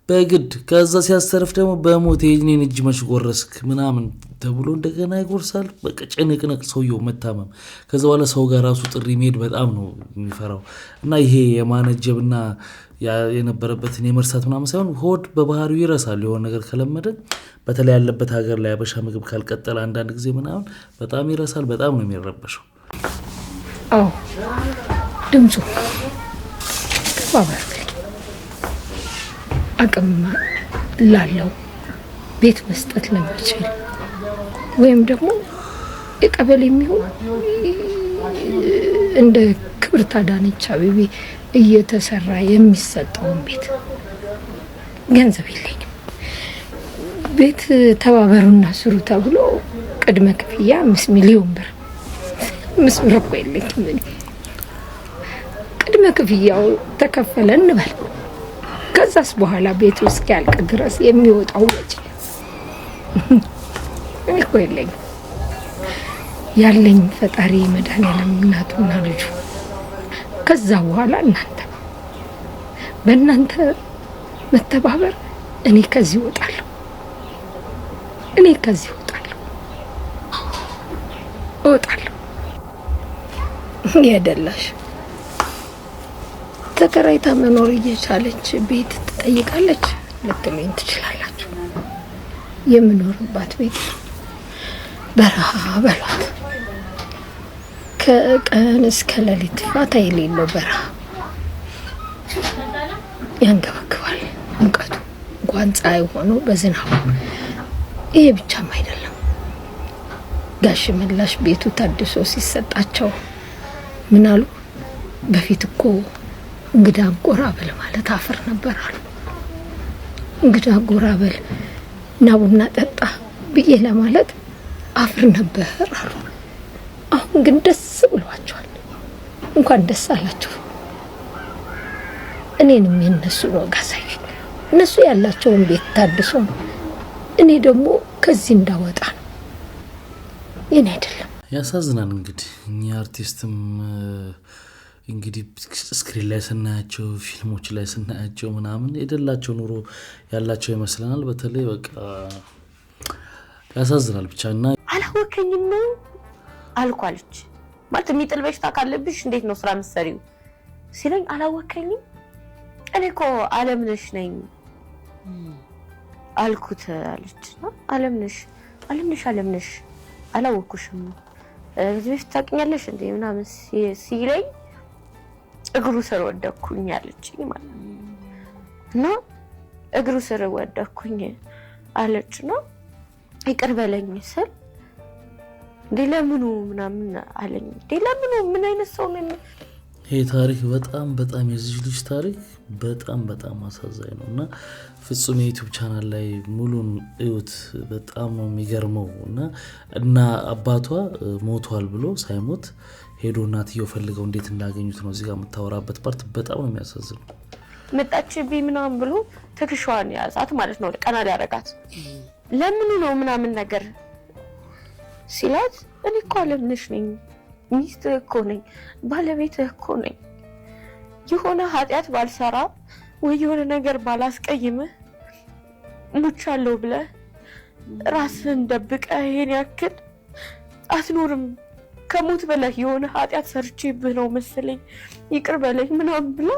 በግድ ከዛ ሲያስተርፍ ደግሞ በሞት የኔን እጅ መሽጎረስክ ምናምን ተብሎ እንደገና ይጎርሳል በቃ ጭንቅንቅ ሰውየው መታመም ከዛ በኋላ ሰው ጋር ራሱ ጥሪ መሄድ በጣም ነው የሚፈራው እና ይሄ የማነጀብና የነበረበትን የመርሳት ምናምን ሳይሆን ሆድ በባህሪው ይረሳል የሆነ ነገር ከለመደ በተለይ ያለበት ሀገር ላይ አበሻ ምግብ ካልቀጠለ አንዳንድ ጊዜ ምናምን በጣም ይረሳል በጣም ነው የሚረበሸው አዎ ድምፁ ባባክ አቅም ላለው ቤት መስጠት ለሚችል ወይም ደግሞ የቀበሌ የሚሆን እንደ ክብርት አዳነች አቤቤ እየተሰራ የሚሰጠውን ቤት ገንዘብ የለኝም ቤት ተባበሩና ስሩ ተብሎ ቅድመ ክፍያ 5 ሚሊዮን ብር 5 ብር እኮ የለኝም ቅድመ ክፍያው ተከፈለ እንበል ከዛስ በኋላ ቤቱ እስኪያልቅ ድረስ የሚወጣው ወጪ እኮ የለኝም ያለኝ ፈጣሪ መድኃኒዓለም እናቱና ልጁ ከዛ በኋላ እናንተ በእናንተ መተባበር እኔ ከዚህ እወጣለሁ። የደላሽ ተከራይታ መኖር እየቻለች ቤት ትጠይቃለች ልትሉኝ ትችላላችሁ። የምኖርባት ቤት በረሃ በሏት። ከቀን እስከ ሌሊት ፋታ የሌለው በረሃ ያንገበግባል። ሙቀቱ እንኳን ፀሐይ ሆኖ በዝናቡ። ይሄ ብቻም አይደለም። ጋሽ መላሽ ቤቱ ታድሶ ሲሰጣቸው ምን አሉ? በፊት እኮ እንግዳ ጎራበል ማለት አፈር ነበር አሉ። እንግዳ ጎራበል እና ቡና ጠጣ ብዬ ለማለት አፈር ነበር አሉ። አሁን ግን ደስ ብሏቸዋል። እንኳን ደስ አላችሁ። እኔንም የነሱ ነው ጋሳይ። እነሱ ያላቸውን ቤት ታድሶ እኔ ደግሞ ከዚህ እንዳወጣ ነው። የኔ አይደለም። ያሳዝናል። እንግዲህ እኛ አርቲስትም እንግዲህ ስክሪን ላይ ስናያቸው ፊልሞች ላይ ስናያቸው ምናምን የደላቸው ኑሮ ያላቸው ይመስለናል። በተለይ በቃ ያሳዝናል ብቻና አላወከኝም ነው አልኳለች። ማለት የሚጥል በሽታ ካለብሽ እንዴት ነው ስራ መስሪው ሲለኝ አላወከኝም። እኔ እኮ አለምነሽ ነኝ አልኩት አለች። አለምነሽ አላወኩሽም እዚህ በፊት ታውቂኛለሽ እንዴ ምናምን ሲለኝ እግሩ ስር ወደኩኝ አለችኝ ማለት ነው። እና እግሩ ስር ወደኩኝ አለች ነው ይቅር በለኝ ስል እንዴ ለምኑ ምናምን አለኝ። እንዴ ለምኑ ምን አይነት ሰው ነው? ይሄ ታሪክ በጣም የዚህ ልጅ ታሪክ በጣም አሳዛኝ ነውና ፍጹም የዩቲዩብ ቻናል ላይ ሙሉን እዩት። በጣም ነው የሚገርመው። እና አባቷ ሞቷል ብሎ ሳይሞት ሄዶ እናትየው ፈልገው እንዴት እንዳገኙት ነው እዚህ ጋር የምታወራበት ፓርት በጣም ነው የሚያሳዝነው። መጣችብኝ ምናምን ብሎ ትከሻዋን ያዛት ማለት ነው። ቀና ሊያረጋት ለምኑ ነው ምናምን ነገር ሲላት እኔ እኮ አለምነሽ ነኝ፣ ሚስትህ እኮ ነኝ፣ ባለቤትህ እኮ ነኝ። የሆነ ኃጢአት ባልሰራ ወይ የሆነ ነገር ባላስቀይምህ ሙቻለሁ ብለህ ራስህን ደብቀህ ይሄን ያክል አትኖርም። ከሞት በላይ የሆነ ኃጢአት ሰርቼብህ ነው መሰለኝ ይቅር በለኝ ምናምን ብላ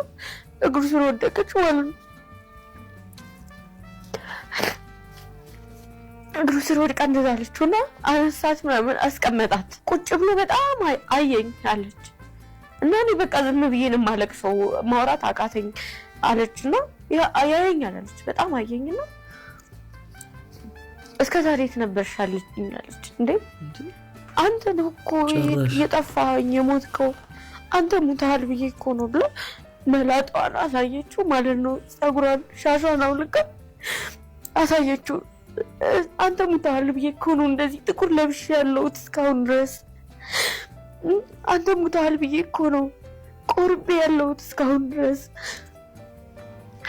እግሩ ስር ወደቀች ማለት ነው። እግሩ ስር ወድቃ እንደዛለችውና አነሳት ምናምን አስቀመጣት። ቁጭ ብሎ በጣም አየኝ አለች እና እኔ በቃ ዝም ብዬ ነው የማለቅሰው ማውራት አቃተኝ አለችና ያየኛል አለች። በጣም አየኝና እስከ ዛሬ ተነበርሽ አለችኝ አለች። እንዴ አንተ ነው እኮ የጠፋኝ የሞትከው አንተ ሙታል ብዬ እኮ ነው ብላ መላጧን አሳየችው ማለት ነው። ጸጉሯን ሻሿን አውልቃ አሳየችው። አንተ ሙታል ብዬ እኮ ነው እንደዚህ ጥቁር ለብሽ ያለሁት እስካሁን ድረስ። አንተ ሙታል ብዬ እኮ ነው ቆርቤ ያለሁት እስካሁን ድረስ።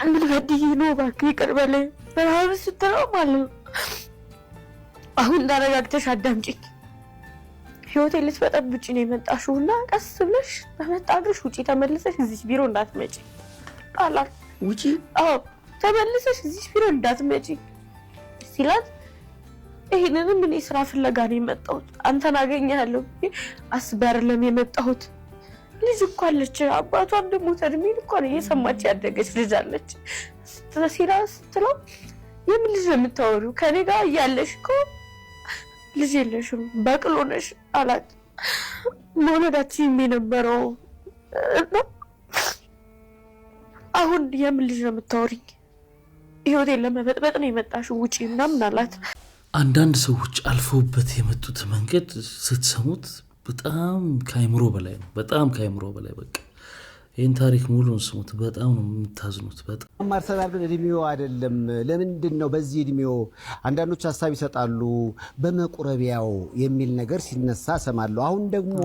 ምን በድዬ ነው እባክህ ይቅር በለኝ ምናምን ስትለው ማለት ነው። አሁን ተረጋግተሽ አዳምጪኝ። ህይወቴን ልትበጠብጪ ነው የመጣሽውና ቀስ ብለሽ በመጣግሽ ውጪ ተመልሰሽ እዚህ ቢሮ እንዳትመጪ አላት። ውጪ? አዎ ተመልሰሽ እዚህ ቢሮ እንዳትመጪ ሲላት ይሄንንም እኔ ስራ ፍለጋ ነው የመጣሁት አንተን አገኘሃለሁ አስበርለም የመጣሁት። ልጅ እኮ አለች አባቷን ደግሞ ተድሚን እኮ ነው የሰማች ያደገች ልጅ አለች ስትለው የምን ልጅ ነው የምታወሪው? ከኔ ጋር እያለሽ እኮ ልጅ የለሽም በቅሎ ነሽ አላት። መውለዳችን የነበረው አሁን የምን ልጅ ነው የምታወሪኝ? ህይወቴን ለመበጥበጥ ነው የመጣሽው ውጪ ምናምን አላት። አንዳንድ ሰዎች አልፈውበት የመጡት መንገድ ስትሰሙት በጣም ከአይምሮ በላይ ነው። በጣም ከአይምሮ በላይ በቃ ይህን ታሪክ ሙሉን ስሙት። በጣም ነው የምታዝኑት። በጣም ማርሰላል ግን እድሜው አይደለም። ለምንድን ነው በዚህ እድሜው? አንዳንዶች ሀሳብ ይሰጣሉ በመቁረቢያው የሚል ነገር ሲነሳ ሰማለሁ። አሁን ደግሞ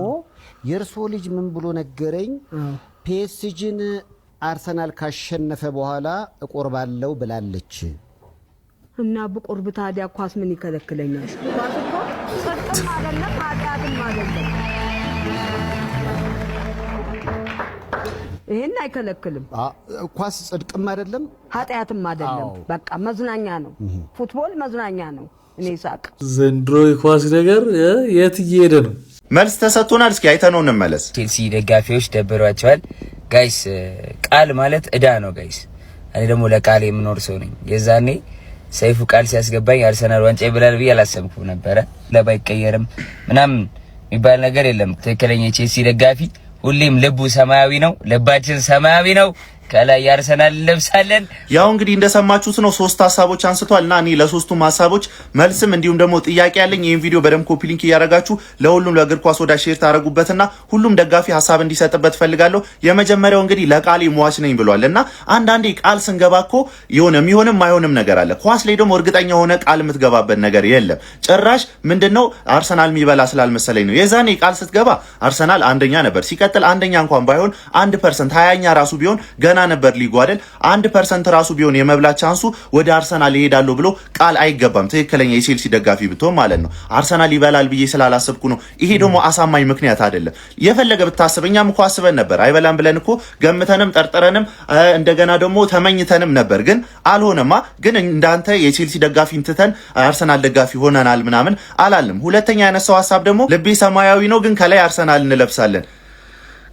የእርሶ ልጅ ምን ብሎ ነገረኝ? ፒኤስጂን አርሰናል ካሸነፈ በኋላ እቆርባለሁ ብላለች። እና በቆርብ ታዲያ ኳስ ምን ይከለክለኛል? ኳስ እኮ ሰጥም አይደለም ኃጢአትም አይደለም። ይሄን አይከለክልም። ኳስ ጽድቅም አይደለም ኃጢአትም አይደለም። በቃ መዝናኛ ነው። ፉትቦል መዝናኛ ነው። እኔ ሳቅ ዘንድሮ የኳስ ነገር የት እየሄደ ነው? መልስ ተሰጥቶናል። እስኪ አይተነው እንመለስ። ቼልሲ ደጋፊዎች ደብሯቸዋል ጋይስ። ቃል ማለት እዳ ነው ጋይስ። እኔ ደግሞ ለቃል የምኖር ሰው ነኝ። የዛኔ ሰይፉ ቃል ሲያስገባኝ አርሰናል ዋንጫ ይበላል ብዬ አላሰብኩም ነበረ። ለባይቀየርም ምናምን የሚባል ነገር የለም። ትክክለኛ ቼልሲ ደጋፊ ሁሌም ልቡ ሰማያዊ ነው፣ ልባችን ሰማያዊ ነው። ከላይ ያርሰናል ለብሳለን። ያው እንግዲህ እንደሰማችሁት ነው 3 ሐሳቦች አንስቷልና እኔ ለሶስቱም ሐሳቦች መልስም እንዲሁም ደግሞ ጥያቄ ያለኝ። ይሄን ቪዲዮ በደም ኮፒ ሊንክ ያረጋችሁ ለሁሉም ለእግር ኳስ ወዳጅ ሼር ታረጉበትና ሁሉም ደጋፊ ሐሳብ እንዲሰጥበት ፈልጋለሁ። የመጀመሪያው እንግዲህ ለቃሌ ሟች ነኝ ብሏልና አንዳንዴ ቃል ስንገባኮ የሆነ የሚሆንም አይሆንም ነገር አለ። ኳስ ላይ ደግሞ እርግጠኛ ሆነ ቃል የምትገባበት ነገር የለም። ጭራሽ ምንድነው አርሰናል የሚበላ ስላልመሰለኝ ነው። የዛኔ ቃል ስትገባ አርሰናል አንደኛ ነበር። ሲቀጥል አንደኛ እንኳን ባይሆን 1% 20ኛ ራሱ ቢሆን ገና ነበር ሊጉ አይደል? 1% ራሱ ቢሆን የመብላት ቻንሱ ወደ አርሰናል ይሄዳሉ ብሎ ቃል አይገባም። ትክክለኛ የቼልሲ ደጋፊ ብትሆን ማለት ነው። አርሰናል ይበላል ብዬ ስላላሰብኩ ነው። ይሄ ደግሞ አሳማኝ ምክንያት አይደለም። የፈለገ ብታስብ እኛም እኮ አስበን ነበር። አይበላም ብለን እኮ ገምተንም ጠርጥረንም እንደገና ደግሞ ተመኝተንም ነበር። ግን አልሆነማ። ግን እንዳንተ የቼልሲ ደጋፊ እንትተን አርሰናል ደጋፊ ሆነናል ምናምን አላልም። ሁለተኛ ያነሳው ሐሳብ ደግሞ ልቤ ሰማያዊ ነው ግን ከላይ አርሰናል እንለብሳለን።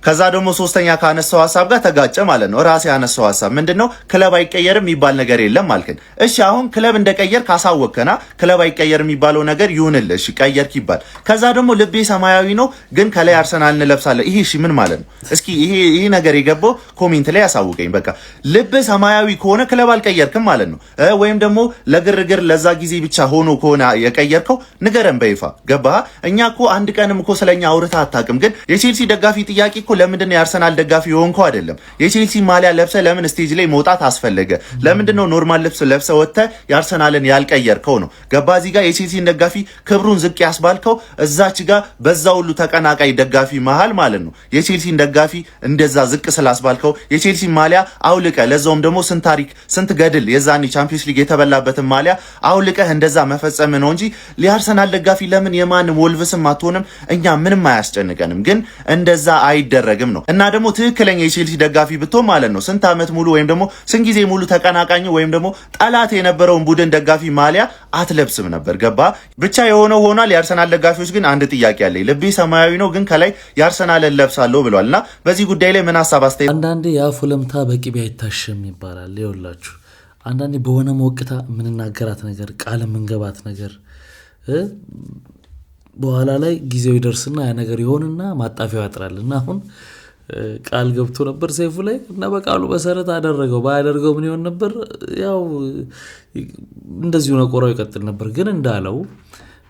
ከዛ ደግሞ ሶስተኛ ካነሳው ሐሳብ ጋር ተጋጨ ማለት ነው። ራሴ ያነሳው ሐሳብ ምንድነው? ክለብ አይቀየርም የሚባል ነገር የለም አልከኝ። እሺ አሁን ክለብ እንደቀየር ካሳወከና ክለብ አይቀየርም የሚባለው ነገር ይሁንልህ። እሺ ቀየርክ ይባል። ከዛ ደግሞ ልቤ ሰማያዊ ነው ግን ከላይ አርሰናል እንለብሳለን። ይሄ እሺ ምን ማለት ነው? እስኪ ይሄ ነገር የገባው ኮሜንት ላይ ያሳውቀኝ። በቃ ልብ ሰማያዊ ከሆነ ክለብ አልቀየርክም ማለት ነው። ወይም ደግሞ ለግርግር ለዛ ጊዜ ብቻ ሆኖ ከሆነ የቀየርከው ንገረን በይፋ። ገባህ? እኛ እኮ አንድ ቀንም እኮ ስለኛ አውርተህ አታውቅም። ግን የቼልሲ ደጋፊ ጥያቄ እኮ ለምንድን ነው የአርሰናል ደጋፊ የሆንከው? አይደለም የቼልሲ ማሊያ ለብሰ ለምን ስቴጅ ላይ መውጣት አስፈለገ? ለምንድን ነው ኖርማል ልብስ ለብሰ ወጥተ የአርሰናልን ያልቀየርከው ነው? ገባ? እዚህ ጋር የቼልሲን ደጋፊ ክብሩን ዝቅ ያስባልከው እዛች ጋር በዛ ሁሉ ተቀናቃይ ደጋፊ መሃል ማለት ነው። የቼልሲን ደጋፊ እንደዛ ዝቅ ስላስባልከው የቼልሲ ማሊያ አውልቀ ለዛውም ደግሞ ስንት ታሪክ ስንት ገድል የዛኔ ቻምፒየንስ ሊግ የተበላበትን ማሊያ አውልቀህ እንደዛ መፈጸም ነው እንጂ የአርሰናል ደጋፊ ለምን የማንም ወልቭስም አትሆንም? እኛ ምንም አያስጨንቀንም። ግን እንደዛ አይደረግም ነው። እና ደግሞ ትክክለኛ የቼልሲ ደጋፊ ብትሆን ማለት ነው ስንት ዓመት ሙሉ ወይም ደግሞ ስንት ጊዜ ሙሉ ተቀናቃኝ ወይም ደግሞ ጠላት የነበረውን ቡድን ደጋፊ ማሊያ አትለብስም ነበር። ገባ? ብቻ የሆነው ሆኗል። የአርሰናል ደጋፊዎች ግን አንድ ጥያቄ አለኝ። ልቤ ሰማያዊ ነው ግን ከላይ የአርሰናልን ለብሳለሁ ብሏል። እና በዚህ ጉዳይ ላይ ምን ሐሳብ አስተያየት? አንዳንዴ የአፉ ለምታ በቅቤ አይታሸም ይባላል። ይኸውላችሁ አንዳንዴ በሆነ ሞቅታ የምንናገራት ነገር ቃል የምንገባት ነገር በኋላ ላይ ጊዜው ይደርስና ያ ነገር ይሆንና ማጣፊያው ያጥራል። እና አሁን ቃል ገብቶ ነበር ሰይፉ ላይ እና በቃሉ መሰረት አደረገው። ባያደርገው ምን ይሆን ነበር? ያው እንደዚሁ ነቆራው ይቀጥል ነበር። ግን እንዳለው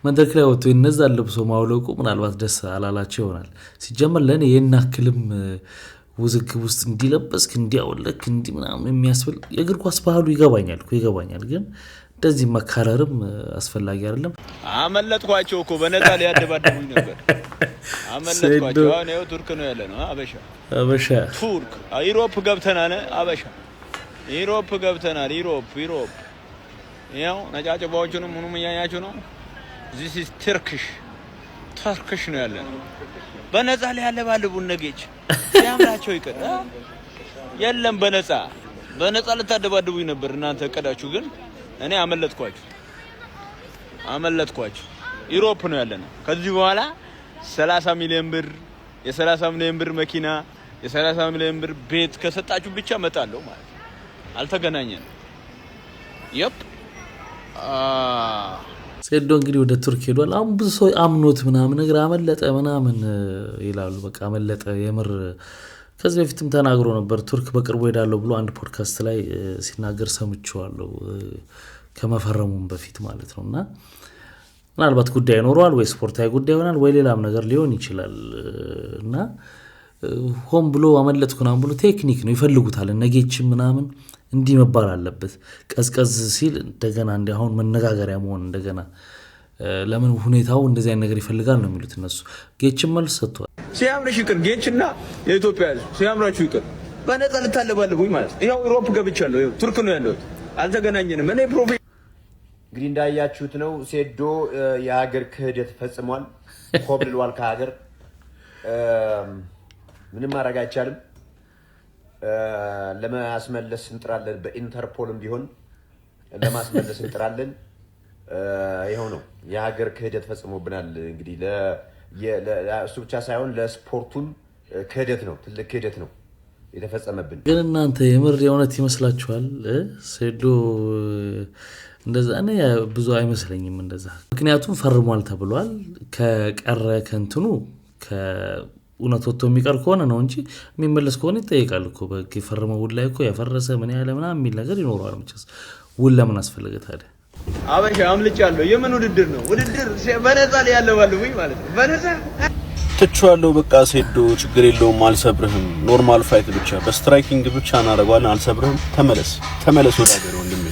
መድረክ ላይ ወጥቶ እነዛን ለብሶ ማውለቁ ምናልባት ደስ አላላቸው ይሆናል። ሲጀመር ለእኔ ይህን ያክልም ውዝግብ ውስጥ እንዲለበስክ እንዲያወለክ እንዲ ምናምን የሚያስብል የእግር ኳስ ባህሉ ይገባኛል እኮ ይገባኛል። ግን እንደዚህ መካረርም አስፈላጊ አይደለም። አመለጥኳቸው እኮ በነፃ ሊያደባደቡኝ ነበር። አመለጥኳቸው። አሁን ይኸው ቱርክ ነው ያለ ነው። አበሻ ቱርክ ኢሮፕ ገብተናል። አበሻ ኢሮፕ ገብተናል። ኢሮፕ ያው ነጫጭባዎቹንም ምኑም እያያችሁ ነው። ዚስ ኢዝ ተርክሽ ነው ያለ ነው። በነፃ ሊያለባልቡን ነገች ያምራቸው ይቀር የለም። በነፃ ልታደባድቡኝ ነበር እናንተ እቅዳችሁ። ግን እኔ አመለጥኳችሁ። ኢሮፕ ነው ያለነው። ከዚህ በኋላ 30 ሚሊዮን ብር የ30 ሚሊዮን ብር መኪና የ30 ሚሊዮን ብር ቤት ከሰጣችሁ ብቻ መጣለሁ ማለት ነው። አልተገናኘንም። ሴዶ እንግዲህ ወደ ቱርክ ሄዷል። አሁን ብዙ ሰው አምኖት ምናምን ነገር አመለጠ ምናምን ይላሉ። በቃ አመለጠ የምር። ከዚህ በፊትም ተናግሮ ነበር ቱርክ በቅርቡ ሄዳለሁ ብሎ አንድ ፖድካስት ላይ ሲናገር ሰምቼዋለሁ፣ ከመፈረሙም በፊት ማለት ነው። እና ምናልባት ጉዳይ ኖሯል ወይ ስፖርታዊ ጉዳይ ይሆናል ወይ ሌላም ነገር ሊሆን ይችላል። እና ሆን ብሎ አመለጥኩናም ብሎ ቴክኒክ ነው ይፈልጉታል። ነጌችም ምናምን እንዲህ መባል አለበት። ቀዝቀዝ ሲል እንደገና እንደ አሁን መነጋገሪያ መሆን እንደገና ለምን ሁኔታው እንደዚህ አይነት ነገር ይፈልጋል ነው የሚሉት እነሱ። ጌችም መልስ ሰጥቷል። ሲያምርሽ ይቅር ጌችና የኢትዮጵያ ሲያምራችሁ ይቅር በነፃ ልታለባልቡኝ ማለት ነው። ይኸው ኢሮፕ ገብቻለሁ። ይኸው ቱርክ ነው ያለሁት። አልተገናኘንም። እኔ እንግዲህ እንዳያችሁት ነው ሴዶ የሀገር ክህደት ፈጽሟል። ኮብልሏል ከሀገር። ምንም ማድረግ አይቻልም። ለማስመለስ እንጥራለን። በኢንተርፖልም ቢሆን ለማስመለስ እንጥራለን። ይኸው ነው የሀገር ክህደት ፈጽሞብናል። እንግዲህ እሱ ብቻ ሳይሆን ለስፖርቱም ክህደት ነው፣ ትልቅ ክህደት ነው የተፈጸመብን። ግን እናንተ የምር የእውነት ይመስላችኋል? ሴዶ እንደዛ እኔ ብዙ አይመስለኝም እንደዛ። ምክንያቱም ፈርሟል ተብሏል። ከቀረ ከእንትኑ ከእውነት ወጥቶ የሚቀር ከሆነ ነው እንጂ የሚመለስ ከሆነ ይጠይቃል እኮ። በቃ የፈረመው ውል ላይ እኮ ያፈረሰ ምን ያለ ምናምን የሚል ነገር ይኖረዋል። መቼስ ውል ለምን አስፈለገ ታዲያ? አበሻ አምልጫለሁ። የምን ውድድር ነው? ውድድር በነፃ ላይ ያለው ባሉኝ ማለት ነው። በነፃ ትችዋለሁ። በቃ ሴዶ ችግር የለውም፣ አልሰብርህም። ኖርማል ፋይት ብቻ በስትራይኪንግ ብቻ እናደርገዋለን። አልሰብርህም። ተመለስ ወደ ሀገር ወንድሜ፣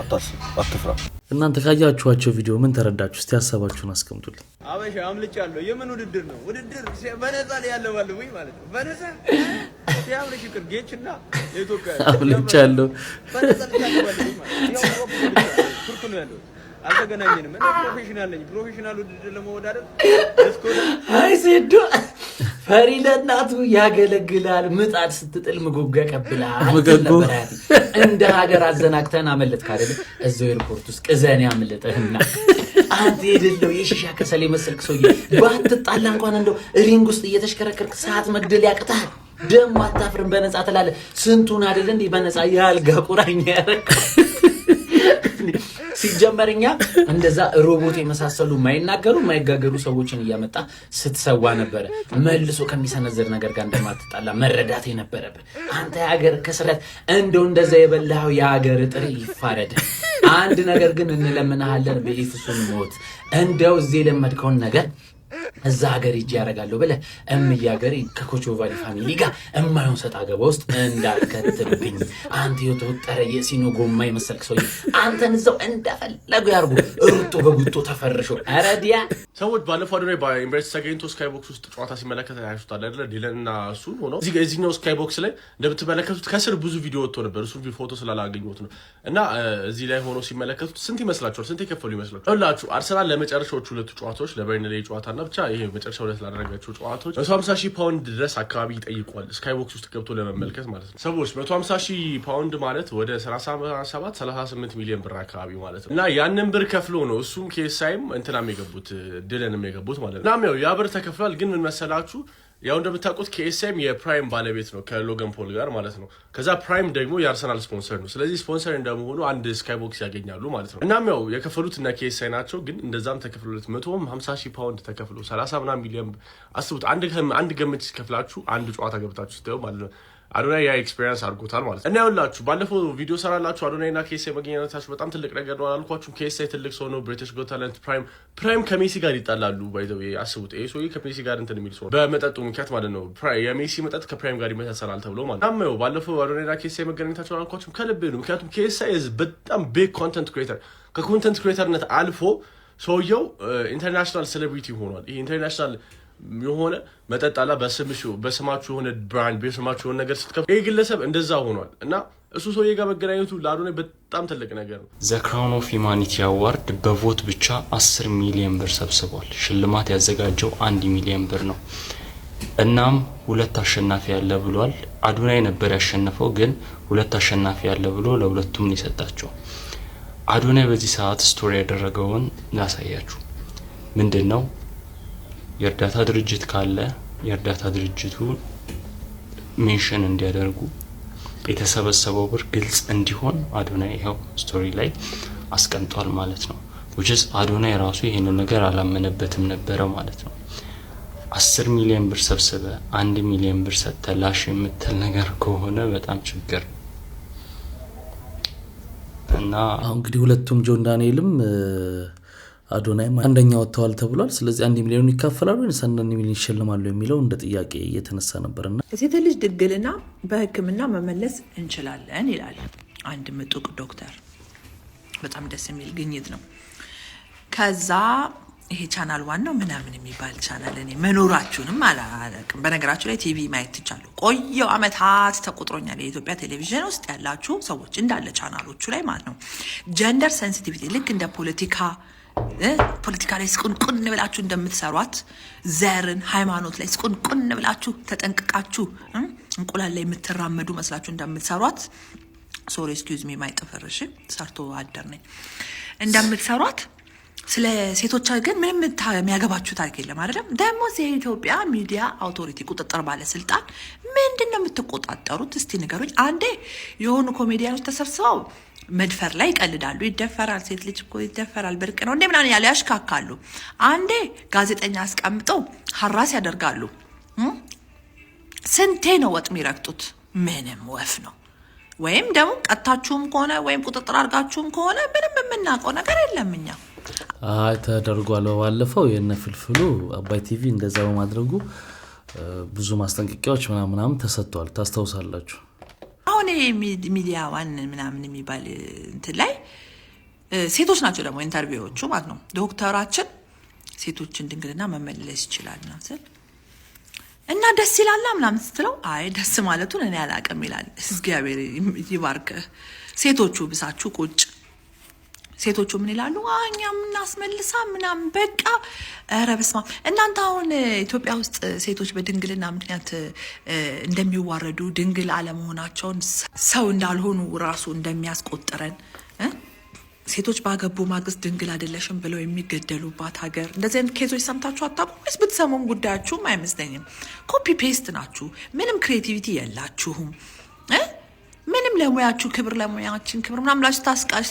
አታስብ፣ አትፍራ። እናንተ ካያችኋቸው ቪዲዮ ምን ተረዳችሁ? እስቲ ሀሳባችሁን አስቀምጡልኝ። አበሻ አምልጫለሁ። የምን ውድድር ነው? ውድድር በነፃ ላይ ያለው ባሉኝ ማለት ነው። በነፃ ሲያምር ሽቅር ጌችና የኢትዮጵያ አምልጫለሁ። በነፃ ላይ ያለው ባሉኝ ማለት ነው። ቱርክ ነው ያለው። አልተገናኘንም። እኔ ፕሮፌሽናል ነኝ። ፕሮፌሽናል ውድድር ለመወዳደር አይ ሴዶ ፈሪ ለእናቱ ያገለግላል። ምጣድ ስትጥል ምግብ ያቀብላል። እንደ ሀገር አዘናግተን አመለጥክ አይደል? እዛው ኤርፖርት ውስጥ ቅዘን ያመለጠህና አንተ የደለው የሺሻ ከሰል የመሰልክ ሰውዬ ባትጣላ እንኳን እንደው ሪንግ ውስጥ እየተሽከረከርክ ሰዓት መግደል ያቅታል። ደም አታፍርም። በነፃ ትላለህ። ስንቱን አይደል እንዴ በነፃ ያልጋ ቁራኛ ያረከው። ሲጀመርኛ እንደዛ ሮቦት የመሳሰሉ ማይናገሩ ማይጋገሩ ሰዎችን እያመጣ ስትሰዋ ነበር። መልሶ ከሚሰነዘር ነገር ጋር እንደማትጣላ መረዳት የነበረብህ አንተ ያገር ከስረት እንደው እንደዛ የበላው ያገር ጥሪ ይፋረድ። አንድ ነገር ግን እንለምናለን፣ በኢየሱስ ሞት እንደው እዚህ ለመድከውን ነገር እዛ ሀገር ይጂ ያረጋለሁ ብለ እምያገሪ ከኮቾቫሊ ፋሚሊ ጋር እማይሆን ሰጣ ገባ ውስጥ እንዳልከትብኝ። አንተ የተወጠረ የሲኖ ጎማ የመሰልክ ሰው አንተን እዛው እንደፈለጉ ያርጉ። ሩጦ በጉጦ ተፈርሾ አረዲያ ሰዎች ባለፈው አድሬ በኢምብሬስ ተገኝቶ ስካይ ቦክስ ውስጥ ጨዋታ ሲመለከት ያዩታል አይደል? ዲለንና እሱን ሆኖ እዚህኛው ስካይ ቦክስ ላይ እንደምትመለከቱት ከስር ብዙ ቪዲዮ ወጥቶ ነበር። እሱን ፎቶ ስላላገኘሁት ነው። እና እዚህ ላይ ሆኖ ሲመለከቱት ስንት ይመስላችኋል? ስንት ይከፈሉ ይመስላችኋል? ሁላችሁ አርሰናል ለመጨረሻዎቹ ሁለቱ ጨዋታዎች ለበርንሌይ ጨዋታና ብቻ ይሄ መጨረሻው ሁለት ላደረጋቸው ጨዋታዎች 150,000 ፓውንድ ድረስ አካባቢ ይጠይቋል። ስካይ ቦክስ ውስጥ ገብቶ ለመመልከት ማለት ነው። ሰዎች 150,000 ፓውንድ ማለት ወደ 38 ሚሊዮን ብር አካባቢ ማለት ነው። እና ያንን ብር ከፍሎ ነው እሱም ኬሳይም እንትናም የገቡት ድለንም የገቡት ማለት ነው። እና ያ ብር ተከፍሏል። ግን ምን መሰላችሁ? ያው እንደምታውቁት KSM የፕራይም ባለቤት ነው ከሎጋን ፖል ጋር ማለት ነው። ከዛ ፕራይም ደግሞ የአርሰናል ስፖንሰር ነው። ስለዚህ ስፖንሰር እንደመሆኑ አንድ ስካይ ቦክስ ያገኛሉ ማለት ነው። እናም ያው የከፈሉት እና KSI ናቸው። ግን እንደዛም ተከፍሎለት 150,000 ፓውንድ ተከፍሎ 30 ምናምን ሚሊዮን አስቡት። አንድ ገምች ከፍላችሁ አንድ ጨዋታ ገብታችሁ ስትዩ ማለት ነው። አዶናይ ያ ኤክስፒሪየንስ አድርጎታል ማለት ነው። እና ያውላችሁ ባለፈው ቪዲዮ ሰራላችሁ አዶናይ እና KSI መገናኘታችሁ በጣም ትልቅ ነገር ነው አላልኳችሁም? KSI ትልቅ ሰው ነው። ብሪቲሽ ጎት ታለንት ፕራይም ከሜሲ ጋር ይጣላሉ። ባይ ዘ ዌይ አስቡት። ሰውዬ ከሜሲ ጋር እንትን የሚል ሰው በመጠጡ ምክንያት ማለት ነው። የሜሲ መጠጥ ከፕራይም ጋር ይመሳሰላል ተብሎ ማለት ነው። እና ባለፈው አዶናይ እና KSI መገናኘታችሁ አላልኳችሁም? ከልቤ ነው። ምክንያቱም KSI በጣም ቢግ ኮንተንት ክሬተር፣ ከኮንተንት ክሬተርነት አልፎ ሰውየው ኢንተርናሽናል ሴሌብሪቲ ሆኗል። ይሄ ኢንተርናሽናል የሆነ መጠጣላ በስማችሁ የሆነ ብራንድ በስማችሁ የሆነ ነገር ስትከፍ ይሄ ግለሰብ እንደዛ ሆኗል። እና እሱ ሰውዬ ጋር መገናኘቱ ለአዶናይ በጣም ትልቅ ነገር ነው። ዘ ክራውን ኦፍ ሂውማኒቲ አዋርድ በቮት ብቻ 10 ሚሊዮን ብር ሰብስቧል። ሽልማት ያዘጋጀው 1 ሚሊዮን ብር ነው። እናም ሁለት አሸናፊ ያለ ብሏል። አዶናይ ነበር ያሸነፈው፣ ግን ሁለት አሸናፊ ያለ ብሎ ለሁለቱም ነው የሰጣቸው። አዶናይ በዚህ ሰዓት ስቶሪ ያደረገውን ላሳያችሁ። ምንድነው? የእርዳታ ድርጅት ካለ የእርዳታ ድርጅቱ ሜንሽን እንዲያደርጉ የተሰበሰበው ብር ግልጽ እንዲሆን አዶናይ ይሄው ስቶሪ ላይ አስቀምጧል ማለት ነው። which አዶናይ ራሱ ይሄንን ነገር አላመነበትም ነበር ማለት ነው። 10 ሚሊዮን ብር ሰብስበ 1 ሚሊዮን ብር ሰተላሽ የምትል ነገር ከሆነ በጣም ችግር እና አሁን እንግዲህ ሁለቱም ጆን ዳንኤልም አዶናይ አንደኛ ወጥተዋል ተብሏል። ስለዚህ 1 ሚሊዮን ይካፈላሉ ወይስ 1 ሚሊዮን ይሸልማሉ የሚለው እንደ ጥያቄ እየተነሳ ነበርና ሴት ልጅ ድንግልና በሕክምና መመለስ እንችላለን ይላል አንድ ምጡቅ ዶክተር። በጣም ደስ የሚል ግኝት ነው። ከዛ ይሄ ቻናል ዋናው ምናምን የሚባል ቻናል እኔ መኖራችሁንም አላውቅም። በነገራችሁ ላይ ቲቪ ማየት ትቻሉ ቆየው አመታት ተቆጥሮኛል። የኢትዮጵያ ቴሌቪዥን ውስጥ ያላችሁ ሰዎች እንዳለ ቻናሎቹ ላይ ማለት ነው ጀንደር ሴንሲቲቪቲ ልክ እንደ ፖለቲካ ላይ ስቁንቁን ብላችሁ እንደምትሰሯት ዘርን ሃይማኖት ላይ ስቁንቁን ብላችሁ ተጠንቅቃችሁ እንቁላል ላይ የምትራመዱ መስላችሁ እንደምትሰሯት ሶሪ ኤክስኪውዝ ሚ ማይ ጥፍርሽ ሰርቶ አደር ነኝ እንደምትሰሯት ስለ ሴቶች ግን ምንም የሚያገባችሁ ታሪክ የለም አይደለም። ደግሞ የኢትዮጵያ ሚዲያ አውቶሪቲ ቁጥጥር ባለስልጣን ምንድነው የምትቆጣጠሩት? እስቲ ንገሩኝ። አንዴ የሆኑ ኮሜዲያኖች ተሰብስበው መድፈር ላይ ይቀልዳሉ። ይደፈራል፣ ሴት ልጅ እኮ ይደፈራል ብርቅ ነው እንዴ ምናምን ያለ ያሽካካሉ። አንዴ ጋዜጠኛ አስቀምጠው ሐራስ ያደርጋሉ። ስንቴ ነው ወጥ የሚረግጡት? ምንም ወፍ ነው። ወይም ደግሞ ቀጣችሁም ከሆነ ወይም ቁጥጥር አድርጋችሁም ከሆነ ምንም የምናውቀው ነገር የለም እኛ። ተደርጓል። ባለፈው የነፍልፍሉ አባይ ቲቪ እንደዛ በማድረጉ ብዙ ማስጠንቀቂያዎች ምናምን ተሰጥቷል። ታስተውሳላችሁ። አሁን ሚዲያ ዋን ምናምን የሚባል እንትን ላይ ሴቶች ናቸው ደግሞ ኢንተርቪዎቹ ማለት ነው። ዶክተራችን ሴቶችን ድንግልና መመለስ ይችላል ነው ስል እና ደስ ይላል ምናምን ስትለው አይ ደስ ማለቱን እኔ አላውቅም ይላል። እግዚአብሔር ይባርክ። ሴቶቹ ብሳችሁ ቁጭ ሴቶቹ ምን ይላሉ? እኛም እናስመልሳ ምናምን በቃ ኧረ በስመ አብ። እናንተ አሁን ኢትዮጵያ ውስጥ ሴቶች በድንግልና ምክንያት እንደሚዋረዱ ድንግል አለመሆናቸውን ሰው እንዳልሆኑ ራሱ እንደሚያስቆጥረን ሴቶች ባገቡ ማግስት ድንግል አይደለሽም ብለው የሚገደሉባት ሀገር እንደዚህ አይነት ኬዞች ሰምታችሁ አታውቁም? ወይስ ብትሰሙም ጉዳያችሁም አይመስለኝም። ኮፒ ፔስት ናችሁ። ምንም ክሬቲቪቲ የላችሁም። ምንም ለሙያችሁ ክብር ለሙያችን ክብር ምናምን ብላችሁ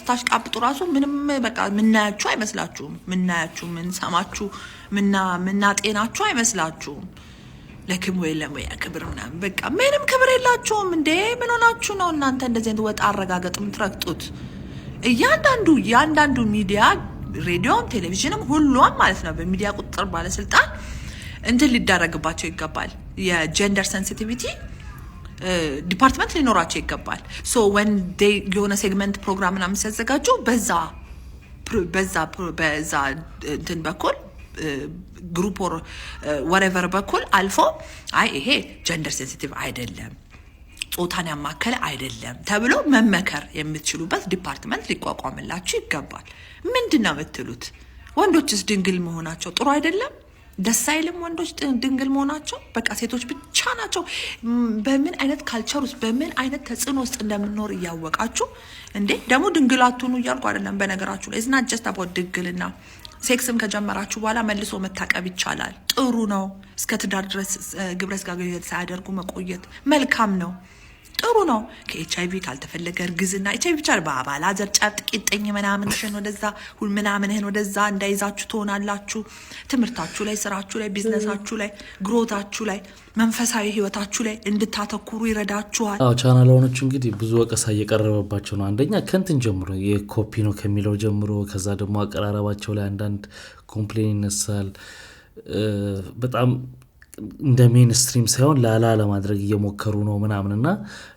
ታሽቃብጡ ራሱ ምንም በቃ ምናያችሁ አይመስላችሁም። ምናያችሁ ምን ሰማችሁ ምናጤናችሁ አይመስላችሁም። ለክም ወይ ለሙያ ክብር ምናምን በቃ ምንም ክብር የላችሁም። እንዴ ምን ሆናችሁ ነው እናንተ እንደዚህ አይነት ወጣ አረጋገጥ የምትረግጡት? እያንዳንዱ ሚዲያ ሬዲዮም ቴሌቪዥንም ሁሉም ማለት ነው በሚዲያ ቁጥጥር ባለስልጣን እንትን ሊደረግባቸው ይገባል። የጀንደር ሴንሲቲቪቲ ዲፓርትመንት ሊኖራቸው ይገባል። ሶ ወን ዴይ የሆነ ሴግመንት ፕሮግራም ምናምን ሲያዘጋጁ በዛ እንትን በኩል ግሩፕ ኦር ወሬቨር በኩል አልፎ አይ ይሄ ጀንደር ሴንሲቲቭ አይደለም ጾታን ያማከለ አይደለም ተብሎ መመከር የምትችሉበት ዲፓርትመንት ሊቋቋምላችሁ ይገባል። ምንድነው የምትሉት? ወንዶችስ ድንግል መሆናቸው ጥሩ አይደለም? ደስ አይልም? ወንዶች ድንግል መሆናቸው በቃ ሴቶች ብቻ ናቸው። በምን አይነት ካልቸር ውስጥ በምን አይነት ተጽዕኖ ውስጥ እንደምንኖር እያወቃችሁ እንዴ ደግሞ ድንግል አትሁኑ እያልኩ አይደለም። በነገራችሁ ላይ ዝና ጀስት አባውት ድንግልና ሴክስም ከጀመራችሁ በኋላ መልሶ መታቀብ ይቻላል። ጥሩ ነው። እስከ ትዳር ድረስ ግብረ ስጋ ግንኙነት ሳያደርጉ መቆየት መልካም ነው። ጥሩ ነው። ከኤችአይቪ ካልተፈለገ እርግዝና ኤችአይቪ ብቻ በአባላ ዘር ጫፍ ጥቂጥኝ ምናምንሽን ወደዛ ሁሉ ምናምንህን ወደዛ እንዳይዛችሁ ትሆናላችሁ። ትምህርታችሁ ላይ፣ ስራችሁ ላይ፣ ቢዝነሳችሁ ላይ፣ ግሮታችሁ ላይ፣ መንፈሳዊ ህይወታችሁ ላይ እንድታተኩሩ ይረዳችኋል። ቻናላውኖች እንግዲህ ብዙ ወቀሳ እየቀረበባቸው ነው። አንደኛ ከንትን ጀምሮ የኮፒ ነው ከሚለው ጀምሮ ከዛ ደግሞ አቀራረባቸው ላይ አንዳንድ ኮምፕሌን ይነሳል። በጣም እንደ ሜንስትሪም ሳይሆን ላላ ለማድረግ እየሞከሩ ነው ምናምንና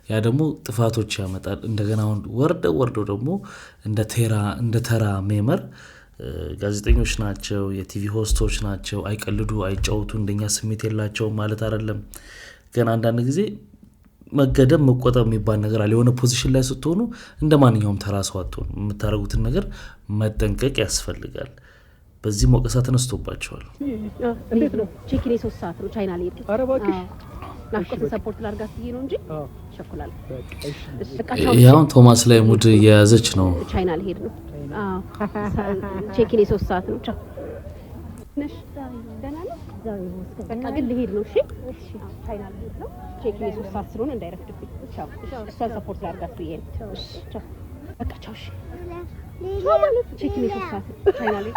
ያ ደግሞ ጥፋቶች ያመጣል። እንደገና ወርደው ደግሞ እንደ ተራ ሜመር ጋዜጠኞች ናቸው፣ የቲቪ ሆስቶች ናቸው። አይቀልዱ፣ አይጫወቱ፣ እንደኛ ስሜት የላቸው ማለት አይደለም። ግን አንዳንድ ጊዜ መገደብ መቆጠብ የሚባል ነገር አለ። የሆነ ፖዚሽን ላይ ስትሆኑ እንደ ማንኛውም ተራ ሰው አትሆኑ። የምታደርጉትን ነገር መጠንቀቅ ያስፈልጋል። በዚህ ሞቀሳ ተነስቶባቸዋል። እንዴት ነው? ቼኪን 3 ሰዓት ነው ቻይና ላይ። ኧረ እባክሽ ናፍቆትን ሰፖርት ላድርጋት ብዬ ነው እንጂ ሸኩላል። ያው ቶማስ ላይ ሙድ እየያዘች ነው። ቻይና ልሄድ ነው። አዎ ቼኪን 3 ሰዓት ነው። ቻው ነሽ? ደህና ነሽ? በቃ ግን ልሄድ ነው። እሺ ቻይና ልሄድ ነው። ቼኪን 3 ሰዓት ስለሆነ እንዳይረፍድብኝ። ቻው። እሷን ሰፖርት ላድርጋት ብዬ ነው። ቻው በቃ ቻው። እሺ ቼኪን 3 ሰዓት ቻይና ላይ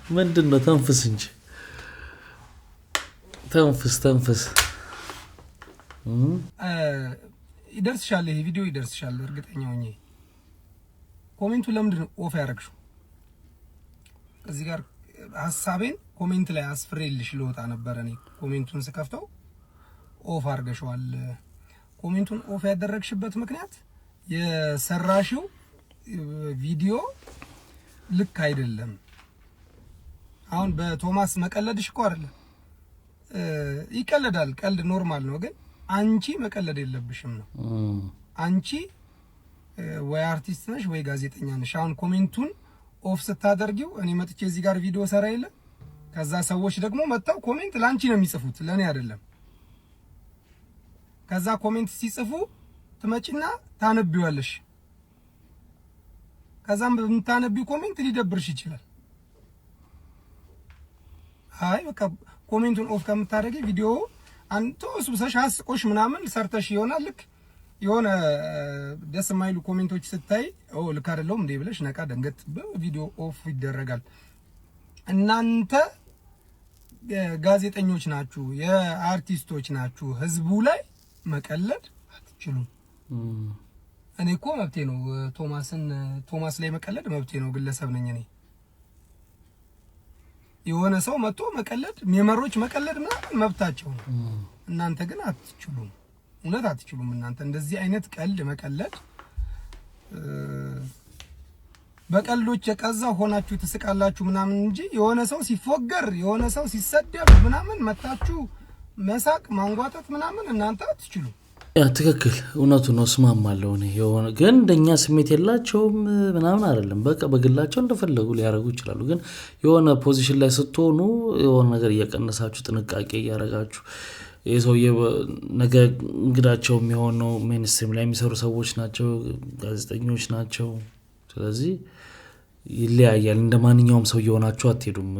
ምንድነው? ተንፍስ እንጂ ተንፍስ። ይደርስሻል፣ ይሄ ቪዲዮ ይደርስሻል እርግጠኛ ሆኜ። ኮሜንቱ ለምንድን ነው ኦፍ ያደረግሽው? እዚህ ጋር ሐሳቤን ኮሜንት ላይ አስፍሬልሽ ልወጣ ነበር። እኔ ኮሜንቱን ስከፍተው ኦፍ አድርገሽዋል። ኮሜንቱን ኦፍ ያደረግሽበት ምክንያት የሰራሽው ቪዲዮ ልክ አይደለም። አሁን በቶማስ መቀለድሽ እኮ አይደለም፣ ይቀለዳል፣ ቀልድ ኖርማል ነው። ግን አንቺ መቀለድ የለብሽም ነው። አንቺ ወይ አርቲስት ነሽ ወይ ጋዜጠኛ ነሽ። አሁን ኮሜንቱን ኦፍ ስታደርጊው እኔ መጥቼ እዚህ ጋር ቪዲዮ ሰራ የለ ከዛ ሰዎች ደግሞ መጣው ኮሜንት ላንቺ ነው የሚጽፉት ለኔ አይደለም። ከዛ ኮሜንት ሲጽፉ ትመጪና ታነቢዋለሽ። ከዛም በምታነቢው ኮሜንት ሊደብርሽ ይችላል። አይ በቃ ኮሜንቱን ኦፍ ከምታደርጊ ቪዲዮ አንተ ወስብሰሽ አስቆሽ ምናምን ሰርተሽ ይሆናል። ልክ የሆነ ደስ የማይሉ ኮሜንቶች ስታይ ልክ አይደለም እንዴ ብለሽ ነቃ ደንገት በቪዲዮ ኦፍ ይደረጋል። እናንተ ጋዜጠኞች ናችሁ፣ የአርቲስቶች ናችሁ። ህዝቡ ላይ መቀለድ አትችሉም። እኔ እኮ መብቴ ነው ቶማስ ላይ መቀለድ መብቴ ነው። ግለሰብ ነኝ እኔ። የሆነ ሰው መጥቶ መቀለድ ሜመሮች መቀለድ ምናምን መብታቸው ነው። እናንተ ግን አትችሉም፣ እውነት አትችሉም። እናንተ እንደዚህ አይነት ቀልድ መቀለድ በቀልዶች የቀዛ ሆናችሁ ትስቃላችሁ ምናምን እንጂ የሆነ ሰው ሲፎገር የሆነ ሰው ሲሰደብ ምናምን መታችሁ መሳቅ ማንጓጠጥ ምናምን እናንተ አትችሉም። ያ ትክክል እውነቱ ነው። እስማማለሁ እኔ። የሆነ ግን እንደኛ ስሜት የላቸውም ምናምን አይደለም። በቃ በግላቸው እንደፈለጉ ሊያረጉ ይችላሉ። ግን የሆነ ፖዚሽን ላይ ስትሆኑ የሆነ ነገር እየቀነሳችሁ ጥንቃቄ እያረጋችሁ የሰውዬ ነገ እንግዳቸው የሚሆነው ሜንስትሪም ላይ የሚሰሩ ሰዎች ናቸው፣ ጋዜጠኞች ናቸው። ስለዚህ ይለያያል። እንደማንኛውም ሰው እየሆናችሁ አትሄዱም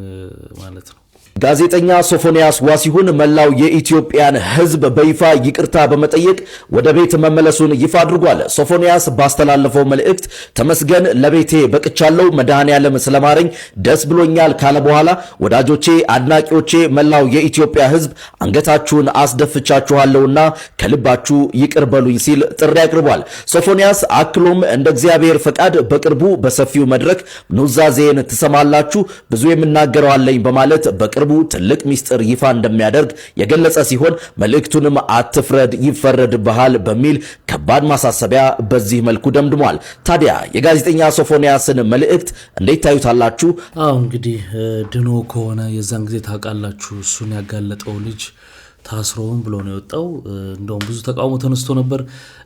ማለት ነው። ጋዜጠኛ ሶፎንያስ ዋሲሁን መላው የኢትዮጵያን ሕዝብ በይፋ ይቅርታ በመጠየቅ ወደ ቤት መመለሱን ይፋ አድርጓል። ሶፎንያስ ባስተላለፈው መልእክት ተመስገን ለቤቴ በቅቻለሁ፣ መድኃኔዓለም ስለማረኝ ደስ ብሎኛል ካለ በኋላ ወዳጆቼ፣ አድናቂዎቼ፣ መላው የኢትዮጵያ ሕዝብ አንገታችሁን አስደፍቻችኋለሁና ከልባችሁ ይቅር በሉኝ ሲል ጥሪ አቅርቧል። ሶፎንያስ አክሎም እንደ እግዚአብሔር ፈቃድ በቅርቡ በሰፊው መድረክ ኑዛዜን ትሰማላችሁ፣ ብዙ የምናገረው አለኝ በማለት በቅርቡ ትልቅ ሚስጥር ይፋ እንደሚያደርግ የገለጸ ሲሆን መልእክቱንም አትፍረድ ይፈረድብሃል በሚል ከባድ ማሳሰቢያ በዚህ መልኩ ደምድሟል። ታዲያ የጋዜጠኛ ሶፎንያስን መልእክት እንዴት ታዩታላችሁ? እንግዲህ ድኖ ከሆነ የዛን ጊዜ ታውቃላችሁ እሱን ያጋለጠው ልጅ ታስሮም ብሎ ነው የወጣው። እንደውም ብዙ ተቃውሞ ተነስቶ ነበር።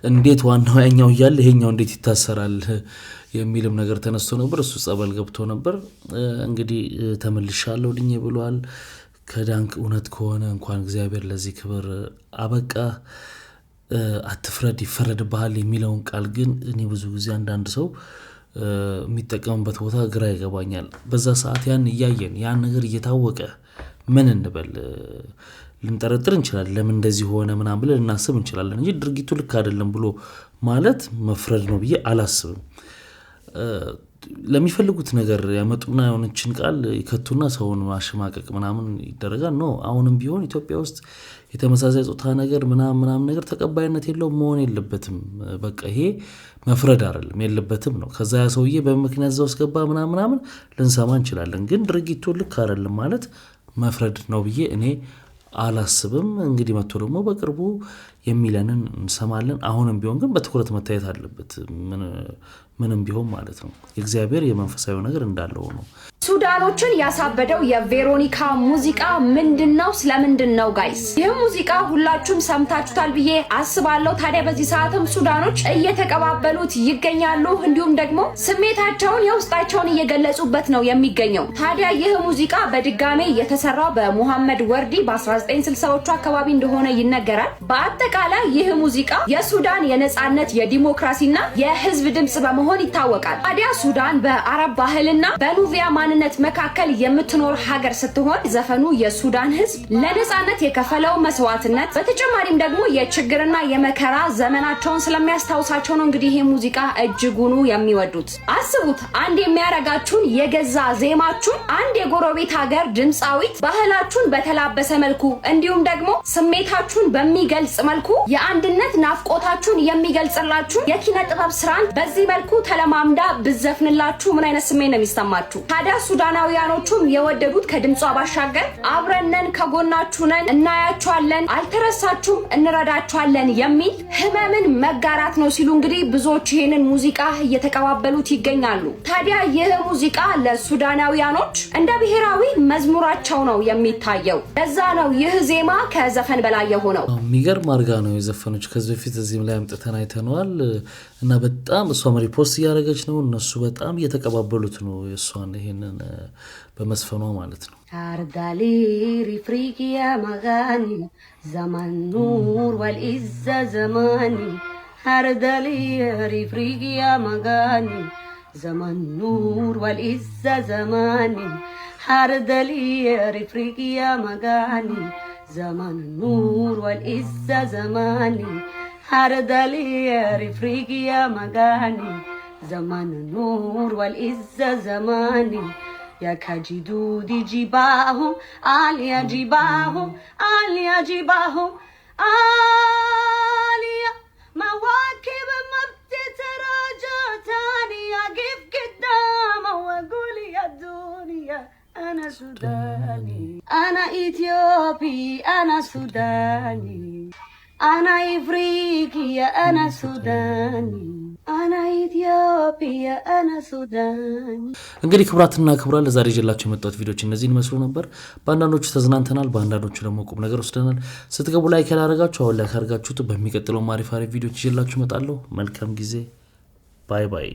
እንዴት ዋናው ያኛው እያለ ይሄኛው እንዴት ይታሰራል የሚልም ነገር ተነስቶ ነበር። እሱ ጸበል ገብቶ ነበር። እንግዲህ ተመልሻለሁ ልኝ ብሏል። ከዳንክ እውነት ከሆነ እንኳን እግዚአብሔር ለዚህ ክብር አበቃ። አትፍረድ ይፈረድብሃል የሚለውን ቃል ግን እኔ ብዙ ጊዜ አንዳንድ ሰው የሚጠቀምበት ቦታ ግራ ይገባኛል። በዛ ሰዓት ያን እያየን ያን ነገር እየታወቀ ምን እንበል ልንጠረጥር እንችላለን። ለምን እንደዚህ ሆነ ምናምን ብለን ልናስብ እንችላለን እንጂ ድርጊቱ ልክ አይደለም ብሎ ማለት መፍረድ ነው ብዬ አላስብም። ለሚፈልጉት ነገር ያመጡና የሆነችን ቃል ይከቱና ሰውን ማሸማቀቅ ምናምን ይደረጋል ነው። አሁንም ቢሆን ኢትዮጵያ ውስጥ የተመሳሳይ ጾታ ነገር ምናምን ነገር ተቀባይነት የለውም፣ መሆን የለበትም። በቃ ይሄ መፍረድ አይደለም የለበትም ነው። ከዛ ያ ሰውዬ በምክንያት ዘው ስገባ ምናምን ልንሰማ እንችላለን። ግን ድርጊቱ ልክ አይደለም ማለት መፍረድ ነው ብዬ እኔ አላስብም። እንግዲህ መጥቶ ደግሞ በቅርቡ የሚለንን እንሰማለን። አሁንም ቢሆን ግን በትኩረት መታየት አለበት ምንም ቢሆን ማለት ነው። የእግዚአብሔር የመንፈሳዊ ነገር እንዳለው ነው። ሱዳኖችን ያሳበደው የቬሮኒካ ሙዚቃ ምንድነው? ስለምንድነው ጋይስ? ይህ ሙዚቃ ሁላችሁም ሰምታችሁታል ብዬ አስባለሁ። ታዲያ በዚህ ሰዓትም ሱዳኖች እየተቀባበሉት ይገኛሉ። እንዲሁም ደግሞ ስሜታቸውን የውስጣቸውን እየገለጹበት ነው የሚገኘው። ታዲያ ይህ ሙዚቃ በድጋሜ የተሰራው በሙሐመድ ወርዲ በ1960ዎቹ አካባቢ እንደሆነ ይነገራል። በአጠቃላይ ይህ ሙዚቃ የሱዳን የነጻነት የዲሞክራሲና የህዝብ ድምጽ በመሆን ይታወቃል። ታዲያ ሱዳን በአረብ ባህልና በኑቢያ ማንነት መካከል የምትኖር ሀገር ስትሆን ዘፈኑ የሱዳን ህዝብ ለነጻነት የከፈለው መስዋዕትነት በተጨማሪም ደግሞ የችግርና የመከራ ዘመናቸውን ስለሚያስታውሳቸው ነው እንግዲህ ይሄ ሙዚቃ እጅጉኑ የሚወዱት። አስቡት አንድ የሚያረጋችሁን የገዛ ዜማችሁን አንድ የጎረቤት ሀገር ድምፃዊት ባህላችሁን በተላበሰ መልኩ እንዲሁም ደግሞ ስሜታችሁን በሚገልጽ መልኩ የአንድነት ናፍቆታችሁን የሚገልጽላችሁ የኪነ ጥበብ ስራን በዚህ መልኩ ተለማምዳ ብዘፍንላችሁ ምን አይነት ስሜት ነው የሚሰማችሁ? ታዲያ ሱዳናውያኖቹም የወደዱት ከድምጿ ባሻገር አብረነን ከጎናችሁ ነን፣ እናያችኋለን፣ አልተረሳችሁም፣ እንረዳችኋለን የሚል ህመምን መጋራት ነው ሲሉ እንግዲህ ብዙዎች ይሄንን ሙዚቃ እየተቀባበሉት ይገኛሉ። ታዲያ ይህ ሙዚቃ ለሱዳናውያኖች እንደ ብሔራዊ መዝሙራቸው ነው የሚታየው። ለዛ ነው ይህ ዜማ ከዘፈን በላይ የሆነው። የሚገርም አድርጋ ነው የዘፈነች። ከዚህ በፊት እዚህም ላይ አምጥተን አይተነዋል እና በጣም እሷም ሪፖስት እያደረገች ነው። እነሱ በጣም እየተቀባበሉት ነው የእሷን ይሄንን ያንን በመስፈኗ ማለት ነው። አርዳሊ ሪፍሪኪያ ማጋኒ ዘማን ኑር ወልኢዘ ዘማኒ አርዳሊ ሪፍሪኪያ ማጋኒ ዘማን ኑር ወልኢዘ ዘማኒ አርዳሊ ሪፍሪኪያ ማጋኒ ዘማን ኑር ወልኢዘ ዘማኒ አርዳሊ ሪፍሪኪያ ማጋኒ زمان النور والعزة زماني يا كجدودي جباهم عالية جباهم عالية جباهم عالية مواكب ما بتتراجع تاني أقف قدامه وأقول يا الدنيا أنا سوداني أنا إثيوبي أنا سوداني أنا إفريقيا أنا سوداني እንግዲህ ክብራትና ክብራን ለዛሬ ይዤላችሁ የመጣሁት ቪዲዮዎች እነዚህን መስሎ ነበር። በአንዳንዶቹ ተዝናንተናል፣ በአንዳንዶቹ ደግሞ ቁም ነገር ወስደናል። ስትገቡ ላይክ ያላረጋችሁ አሁን ላይክ አድርጋችሁት በሚቀጥለው አሪፍ ቪዲዮዎች ይዤላችሁ እመጣለሁ። መልካም ጊዜ። ባይ ባይ።